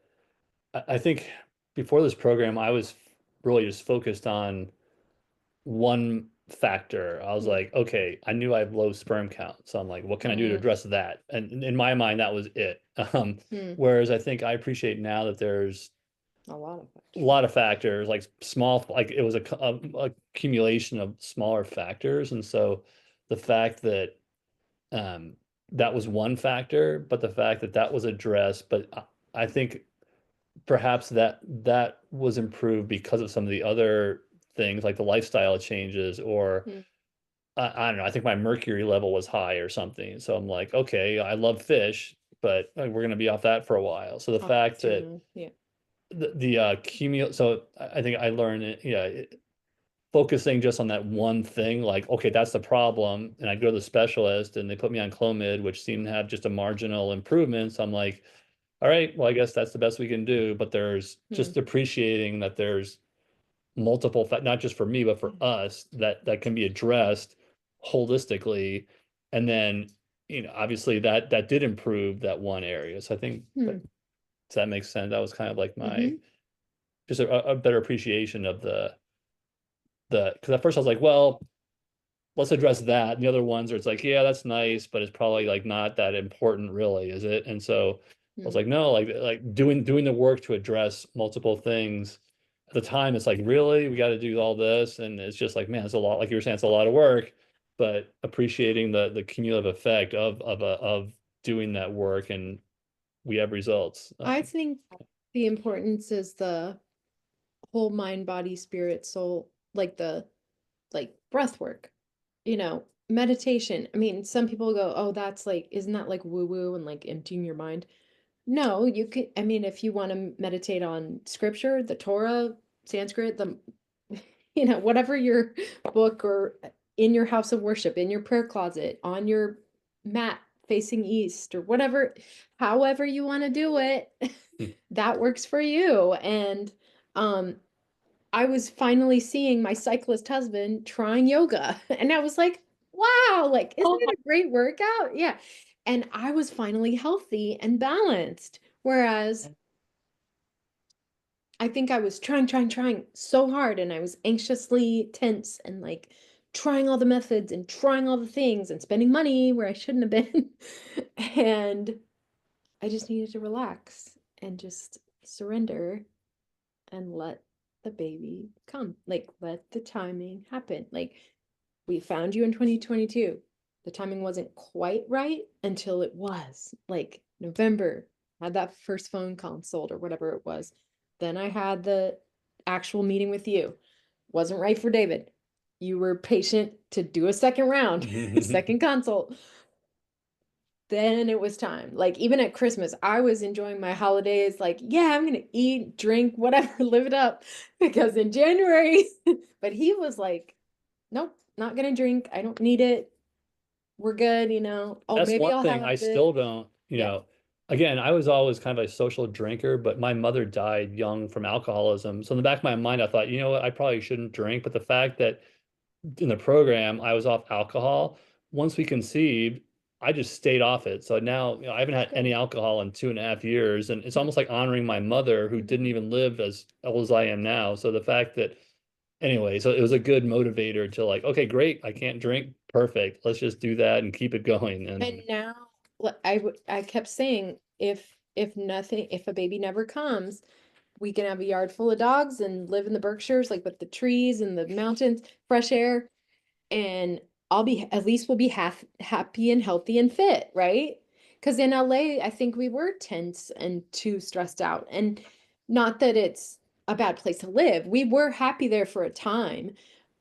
I think before this program, I was really just focused on one factor. I was like, okay, I knew I have low sperm count. So I'm like, what can I do to address that? And in my mind, that was it. Whereas I think I appreciate now that there's A lot of a lot of factors, like small, like it was a accumulation of smaller factors. And so the fact that that was one factor, but the fact that that was addressed, but I think perhaps that was improved because of some of the other things like the lifestyle changes, or I don't know, I think my mercury level was high or something. So I'm like, okay, I love fish, but we're going to be off that for a while. So the fact that the so I think I learned it, focusing just on that one thing, like, okay, that's the problem. And I go to the specialist and they put me on Clomid, which seemed to have just a marginal improvement. So I'm like, all right, well, I guess that's the best we can do. But there's just appreciating that there's multiple, not just for me, but for us, that can be addressed holistically. And then, obviously that did improve that one area. So I think, does that make sense? That was kind of like my, just a better appreciation of because at first I was like, well, let's address that. And the other ones are, it's like, yeah, that's nice, but it's probably like not that important really, is it? And so I was like, no, like doing the work to address multiple things. At the time, it's like, really, we got to do all this, and it's just like, man, it's a lot. Like you were saying, it's a lot of work, but appreciating the cumulative effect of doing that work, and we have results. I think the importance is the whole mind, body, spirit, soul, like breath work, meditation. I mean, some people go, oh, that's like, isn't that like woo woo and like emptying your mind? No, you could, I mean, if you want to meditate on scripture, the Torah, Sanskrit, whatever your book, or in your house of worship, in your prayer closet, on your mat facing east, or whatever, however you want to do it, that works for you. And I was finally seeing my cyclist husband trying yoga, and I was like, wow, like, isn't it a great workout? Yeah. And I was finally healthy and balanced. Whereas I think I was trying so hard, and I was anxiously tense and like trying all the methods and trying all the things and spending money where I shouldn't have been. And I just needed to relax and just surrender and let the baby come. Like, let the timing happen. Like, we found you in 2022. The timing wasn't quite right until it was. Like, November, had that first phone consult or whatever it was. Then I had the actual meeting with you. Wasn't right for David. You were patient to do a second round, second consult. Then it was time. Like, even at Christmas, I was enjoying my holidays. Like, yeah, I'm going to eat, drink, whatever, live it up. Because in January, but he was like, nope, not going to drink. I don't need it. We're good, Oh, That's maybe one I'll thing have I it. still don't, again, I was always kind of a social drinker, but my mother died young from alcoholism. So in the back of my mind, I thought, you know what, I probably shouldn't drink. But the fact that in the program I was off alcohol, once we conceived, I just stayed off it. So now, I haven't had any alcohol in 2.5 years, and it's almost like honoring my mother who didn't even live as old as I am now. So the fact that, anyway, so it was a good motivator to like, okay, great, I can't drink, perfect. Let's just do that and keep it going. And now I kept saying, if a baby never comes, we can have a yard full of dogs and live in the Berkshires, like with the trees and the mountains, fresh air, and at least we'll be happy and healthy and fit, right? Because in LA, I think we were tense and too stressed out. And not that it's a bad place to live. We were happy there for a time,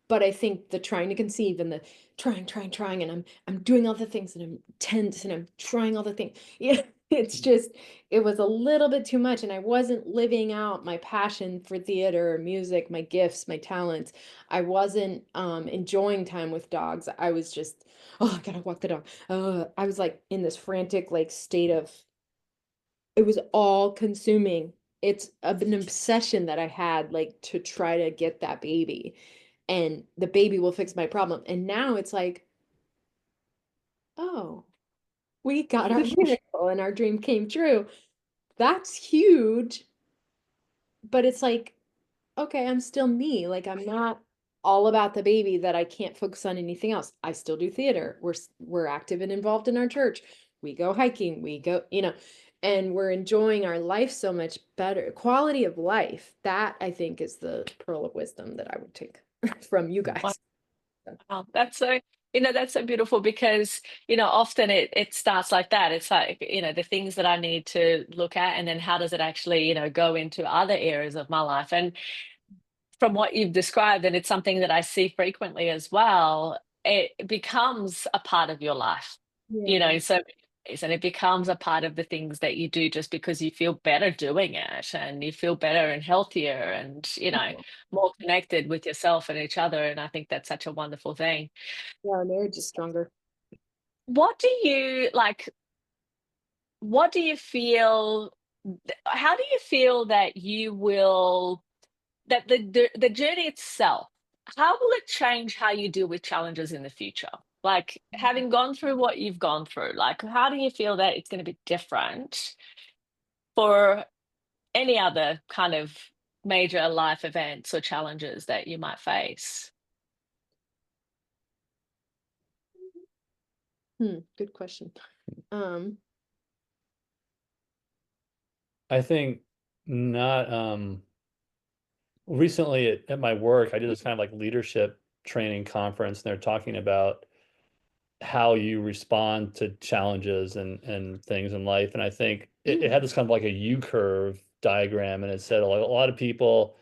but I think the trying to conceive and the trying, and I'm doing all the things, and I'm tense and I'm trying all the things. Yeah, it was a little bit too much, and I wasn't living out my passion for theater, music, my gifts, my talents. I wasn't enjoying time with dogs. I was just, oh, I gotta walk the dog. I was like in this frantic like state of, it was all consuming. It's an obsession that I had, like, to try to get that baby, and the baby will fix my problem. And now it's like, oh, we got our miracle and our dream came true. That's huge. But it's like, okay, I'm still me. Like, I'm not all about the baby that I can't focus on anything else. I still do theater. We're active and involved in our church. We go hiking, we go, and we're enjoying our life so much better. Quality of life. That, I think, is the pearl of wisdom that I would take from you guys. Wow, that's so beautiful because, often it starts like that. It's like, the things that I need to look at, and then how does it actually, go into other areas of my life. And from what you've described, and it's something that I see frequently as well, it becomes a part of your life, Yeah. so and it becomes a part of the things that you do just because you feel better doing it, and you feel better and healthier, and, more connected with yourself and each other. And I think that's such a wonderful thing. Yeah, our marriage is stronger. What do you like? What do you feel? How do you feel that you will that the journey itself, how will it change how you deal with challenges in the future? Like, having gone through what you've gone through, like, how do you feel that it's going to be different for any other kind of major life events or challenges that you might face? Good question. I think not, recently at my work, I did this kind of like leadership training conference, and they're talking about how you respond to challenges and things in life. And I think it had this kind of like a U curve diagram, and it said like a lot of people,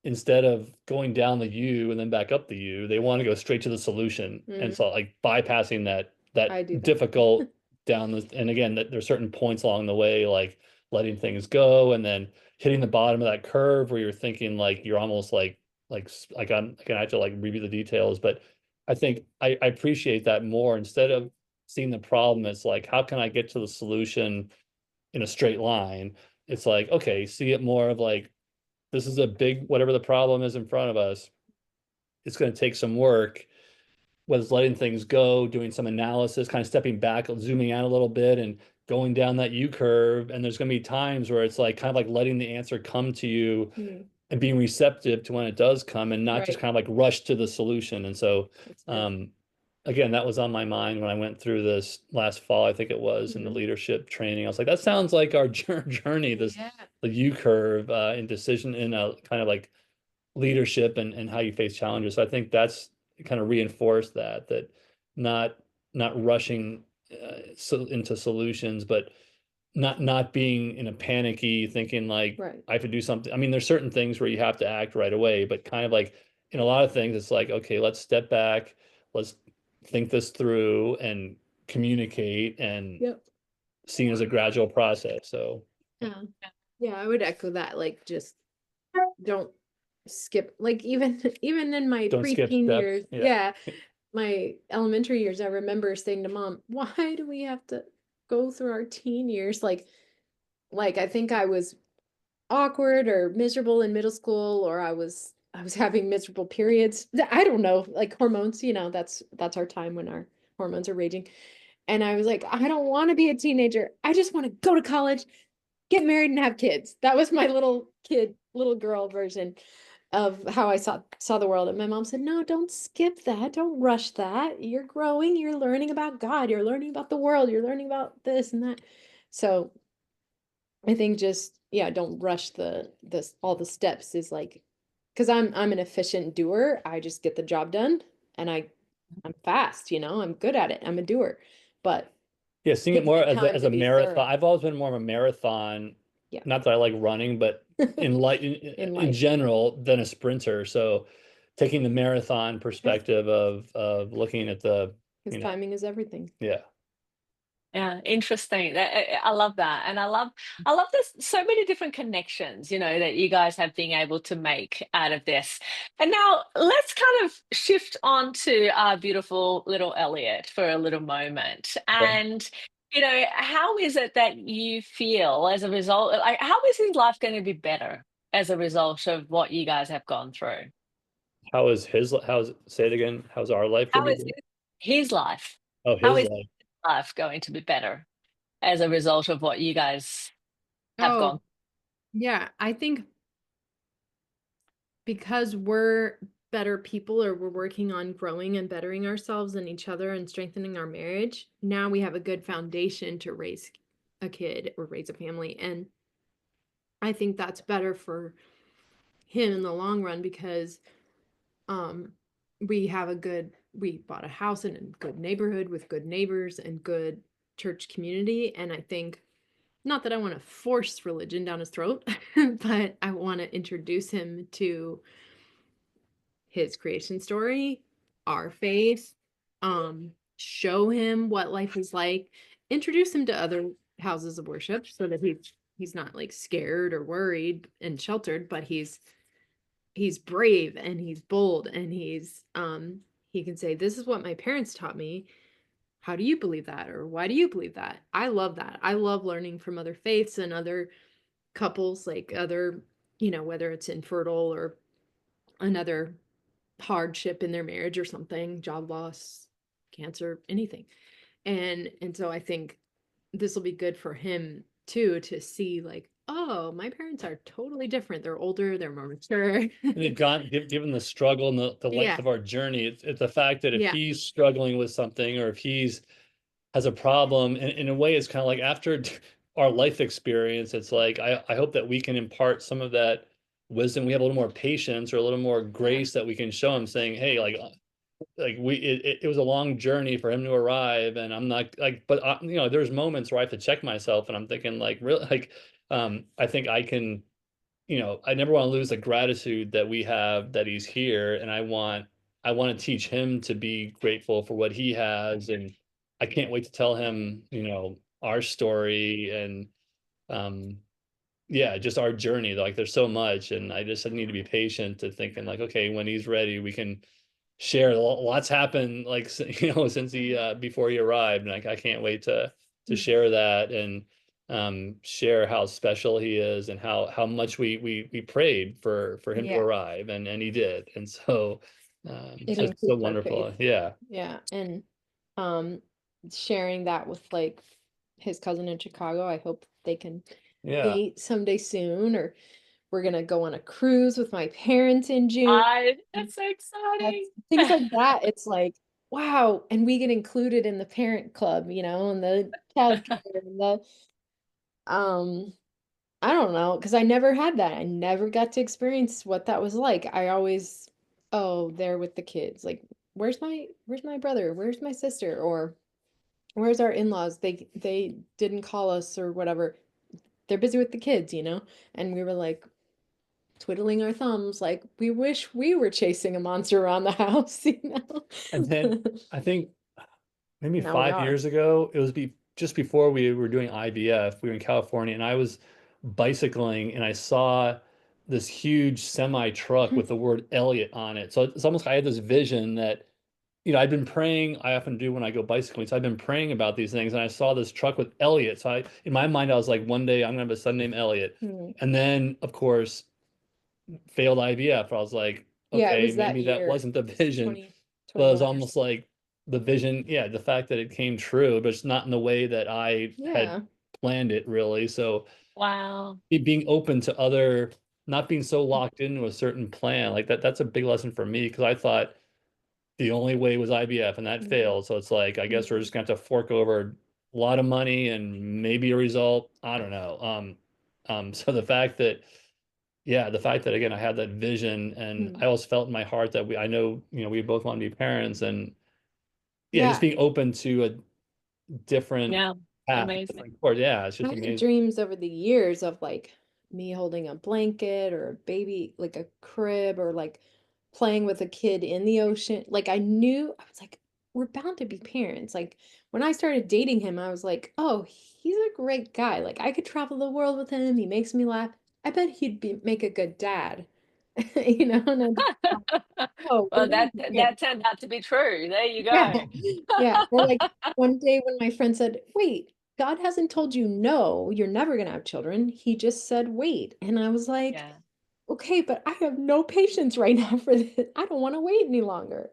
instead of going down the U and then back up the U, they want to go straight to the solution. And so like bypassing I do that. difficult down the, and again, that there's certain points along the way, like letting things go, and then hitting the bottom of that curve where you're thinking like you're almost like I'm gonna have to like review the details. But I think I appreciate that more. Instead of seeing the problem, it's like, how can I get to the solution in a straight line? It's like, okay, see it more of like, this is a big, whatever the problem is in front of us, it's going to take some work, whether it's letting things go, doing some analysis, kind of stepping back, zooming out a little bit and going down that U curve. And there's going to be times where it's like kind of like letting the answer come to you and being receptive to when it does come, and not just kind of like rush to the solution. And so, again, that was on my mind when I went through this last fall, I think it was, in the leadership training. I was like, that sounds like our journey, the U curve in decision, in a kind of like leadership and how you face challenges. So I think that's kind of reinforced that not rushing into solutions, but not being in a panicky thinking like I have to do something. I mean, there's certain things where you have to act right away, but kind of like in a lot of things, it's like, okay, let's step back, let's think this through and communicate, and seen as a gradual process. So yeah, I would echo that. Like, just don't skip, like, even in my don't skip preteen steps. years, my elementary years, I remember saying to mom, why do we have to go through our teen years? Like I think I was awkward or miserable in middle school, or I was having miserable periods. I don't know, like hormones, that's our time when our hormones are raging. And I was like, I don't want to be a teenager. I just want to go to college, get married and have kids. That was my little girl version of how I saw the world. And my mom said, no, don't skip that. Don't rush that. You're growing, you're learning about God, you're learning about the world, you're learning about this and that. So I think just, yeah, don't rush all the steps is like, because I'm an efficient doer. I just get the job done and I'm fast, I'm good at it. I'm a doer. But Yeah, seeing it take more the as time as to a be marathon. thorough. I've always been more of a marathon. Yeah. Not that I like running, but in life, In in life. general, than a sprinter. So taking the marathon perspective of looking at the, Because timing is everything. yeah. Yeah, interesting. I love that, and I love there's so many different connections, that you guys have been able to make out of this. And now let's kind of shift on to our beautiful little Elliot for a little moment. And how is it that you feel as a result? Like, how is his life going to be better as a result of what you guys have gone through? Say it again, how's our life How gonna is be? his life? Oh, How his is life. his life going to be better as a result of what you guys have Oh, gone? yeah. I think because we're better people, or we're working on growing and bettering ourselves and each other and strengthening our marriage, now we have a good foundation to raise a kid or raise a family. And I think that's better for him in the long run because um we bought a house in a good neighborhood with good neighbors and good church community. And I think, not that I want to force religion down his throat, but I want to introduce him to his creation story, our faith, show him what life is like, introduce him to other houses of worship so that he's not like scared or worried and sheltered, but he's brave and he's bold and he can say, this is what my parents taught me. How do you believe that? Or why do you believe that? I love that. I love learning from other faiths and other couples, like other, whether it's infertile or another hardship in their marriage or something, job loss, cancer, anything. And so I think this will be good for him too, to see like, oh, my parents are totally different. They're older, they're more mature. And they've given the struggle and the length Yeah. of our journey. It's the fact that if Yeah. he's struggling with something, or if he's has a problem, and in a way, it's kind of like after our life experience, it's like I hope that we can impart some of that wisdom. We have a little more patience or a little more grace that we can show him, saying, hey, like it was a long journey for him to arrive, and I'm not like, but there's moments where I have to check myself, and I'm thinking like, really, like, I think I can, I never want to lose the gratitude that we have that he's here, and I want to teach him to be grateful for what he has, and I can't wait to tell him, our story, and yeah, just our journey. Like there's so much, and I just need to be patient to thinking like, okay, when he's ready, we can share. Lots happened, like since he before he arrived, and I can't wait to share that, and share how special he is, and how much we prayed for him to Yeah. arrive, and he did, and so It just so increased our wonderful. faith. Yeah. Yeah. And sharing that with like his cousin in Chicago. I hope they can Yeah. meet someday soon, or we're gonna go on a cruise with my parents in June. That's so exciting. Things like that. It's like, wow. And we get included in the parent club, and the childcare and um, I don't know, because I never had that. I never got to experience what that was like. I always, oh, there with the kids. Like, where's my brother? Where's my sister? Or where's our in-laws? They didn't call us or whatever. They're busy with the kids, And we were like twiddling our thumbs, like we wish we were chasing a monster around the house, And then I think maybe Now we 5 years ago, it was just before we were doing IVF. We were in California, and I was bicycling, and I saw this huge semi truck with the word Elliot on it. So it's almost like I had this vision that, I'd been praying. I often do when I go bicycling. So I've been praying about these things, and I saw this truck with Elliot. So in my mind, I was like, one day I'm gonna have a son named Elliot. And then, of course, failed IVF. I was like, Yeah, it okay, was that maybe that year. wasn't the vision. But it was 2021 or almost like the vision, yeah, the fact that it came true, but it's not in the way that I Yeah. had planned it really. So Wow. being open to other, not being so locked into a certain plan, like that's a big lesson for me, because I thought the only way was IVF and that failed. So it's like, I guess we're just gonna have to fork over a lot of money and maybe a result. I don't know. So the fact that, yeah, the fact that again, I had that vision, and I also felt in my heart that I know, we both want to be parents, and yeah, just being open to a different Yeah. path, Amazing. different course. Yeah, it's I just had amazing. dreams over the years of like me holding a blanket or a baby, like a crib, or like playing with a kid in the ocean. Like I knew, I was like, we're bound to be parents. Like when I started dating him, I was like, oh, he's a great guy. Like I could travel the world with him. He makes me laugh. I bet make a good dad. And I just thought, oh, we're Well, gonna that be parents. that turned out to be true. There you Yeah. go. Yeah. Or like one day when my friend said, wait, God hasn't told you no, you're never gonna have children. He just said wait. And I was like, Yeah. okay, but I have no patience right now for this. I don't want to wait any longer.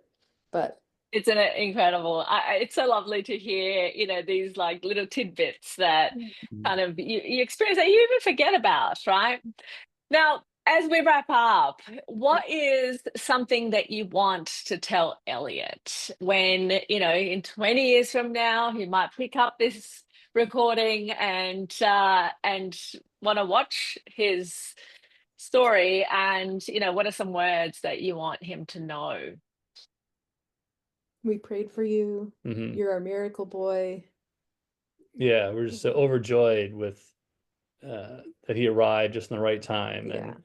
But It's an incredible. It's so lovely to hear, these like little tidbits that kind of you experience that you even forget about, right? Now, as we wrap up, what is something that you want to tell Elliot when, in 20 years from now, he might pick up this recording and want to watch his story, and, what are some words that you want him to know? we prayed for you. Mhm. You're our miracle boy. Yeah, we're just so overjoyed with that he arrived just in the right time, Yeah. and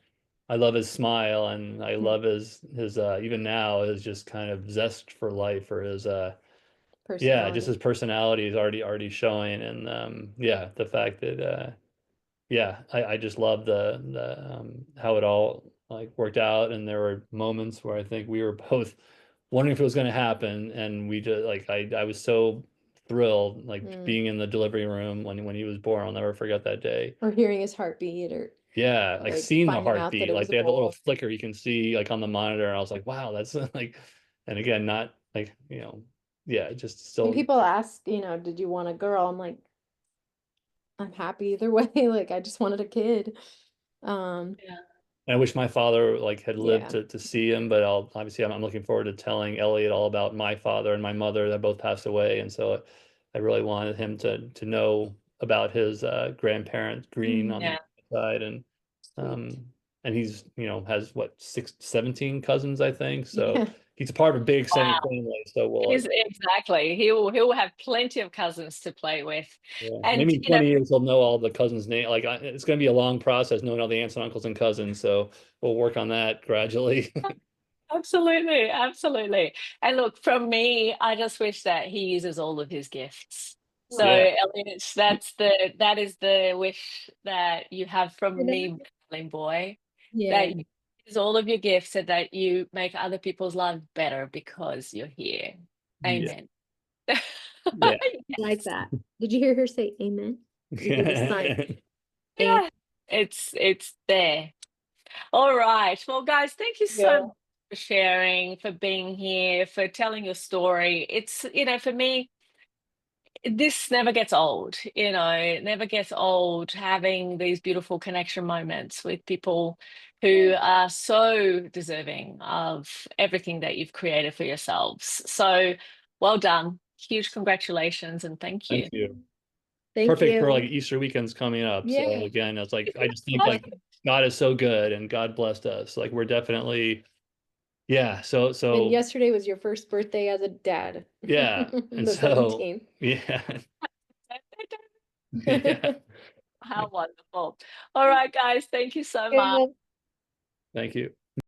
I love his smile, and I love his even now his just kind of zest for life, or his yeah, just Personality. his personality is already showing, and yeah, the fact that yeah, I just love the how it all like worked out, and there were moments where I think we were both wondering if it was going to happen, and we just like I was so thrilled, like being in the delivery room when he was born. I'll never forget that day. Or hearing his heartbeat, or Yeah, like like seeing the finding out that heartbeat, it like was a they have the little boy. flicker you can see like on the monitor, and I was like, wow, that's like, and again, not like, yeah, just When still, people ask, did you want a girl? I'm like, I'm happy either way. Like I just wanted a kid. Um, Yeah. I wish my father like had lived yeah. to see him, but I'm looking forward to telling Elliot all about my father and my mother that both passed away, and so I really wanted him to know about his grandparents, Green on the Yeah. side, and Sweet. um he's has what 17 cousins, I think, so Yeah. he's a part of a big extended Wow. family. So we'll He's exactly. He'll have plenty of cousins to play with. yeah, And maybe in 20 years he'll know all the cousins' name. Like it's going to be a long process knowing all the aunts and uncles and cousins. So we'll work on that gradually. absolutely, absolutely. And look, from me, I just wish that he uses all of his gifts. So, Yeah, Elliot, that is the wish that you have from me, darling boy, that Yeah. you use all of your gifts and that you make other people's lives better because you're here. yeah, Amen. yeah. Like that. Did you hear her say amen? You did the sign. Amen. Yeah, it's there. All right. Well, guys, thank you so Yeah. much for sharing, for being here, for telling your story. It's, for me, this never gets old, it never gets old having these beautiful connection moments with people who are so deserving of everything that you've created for yourselves. So well done. Huge congratulations and thank Thank you. you. Thank Perfect for like you. Easter weekend's coming up. So Yeah. again, it's like I just think like God is so good and God blessed us. Like we're definitely, yeah. And So yesterday was your first birthday as a dad. yeah. And The so 17th. yeah. Yeah. How wonderful. All right, guys, thank you so much. Yeah. Thank you.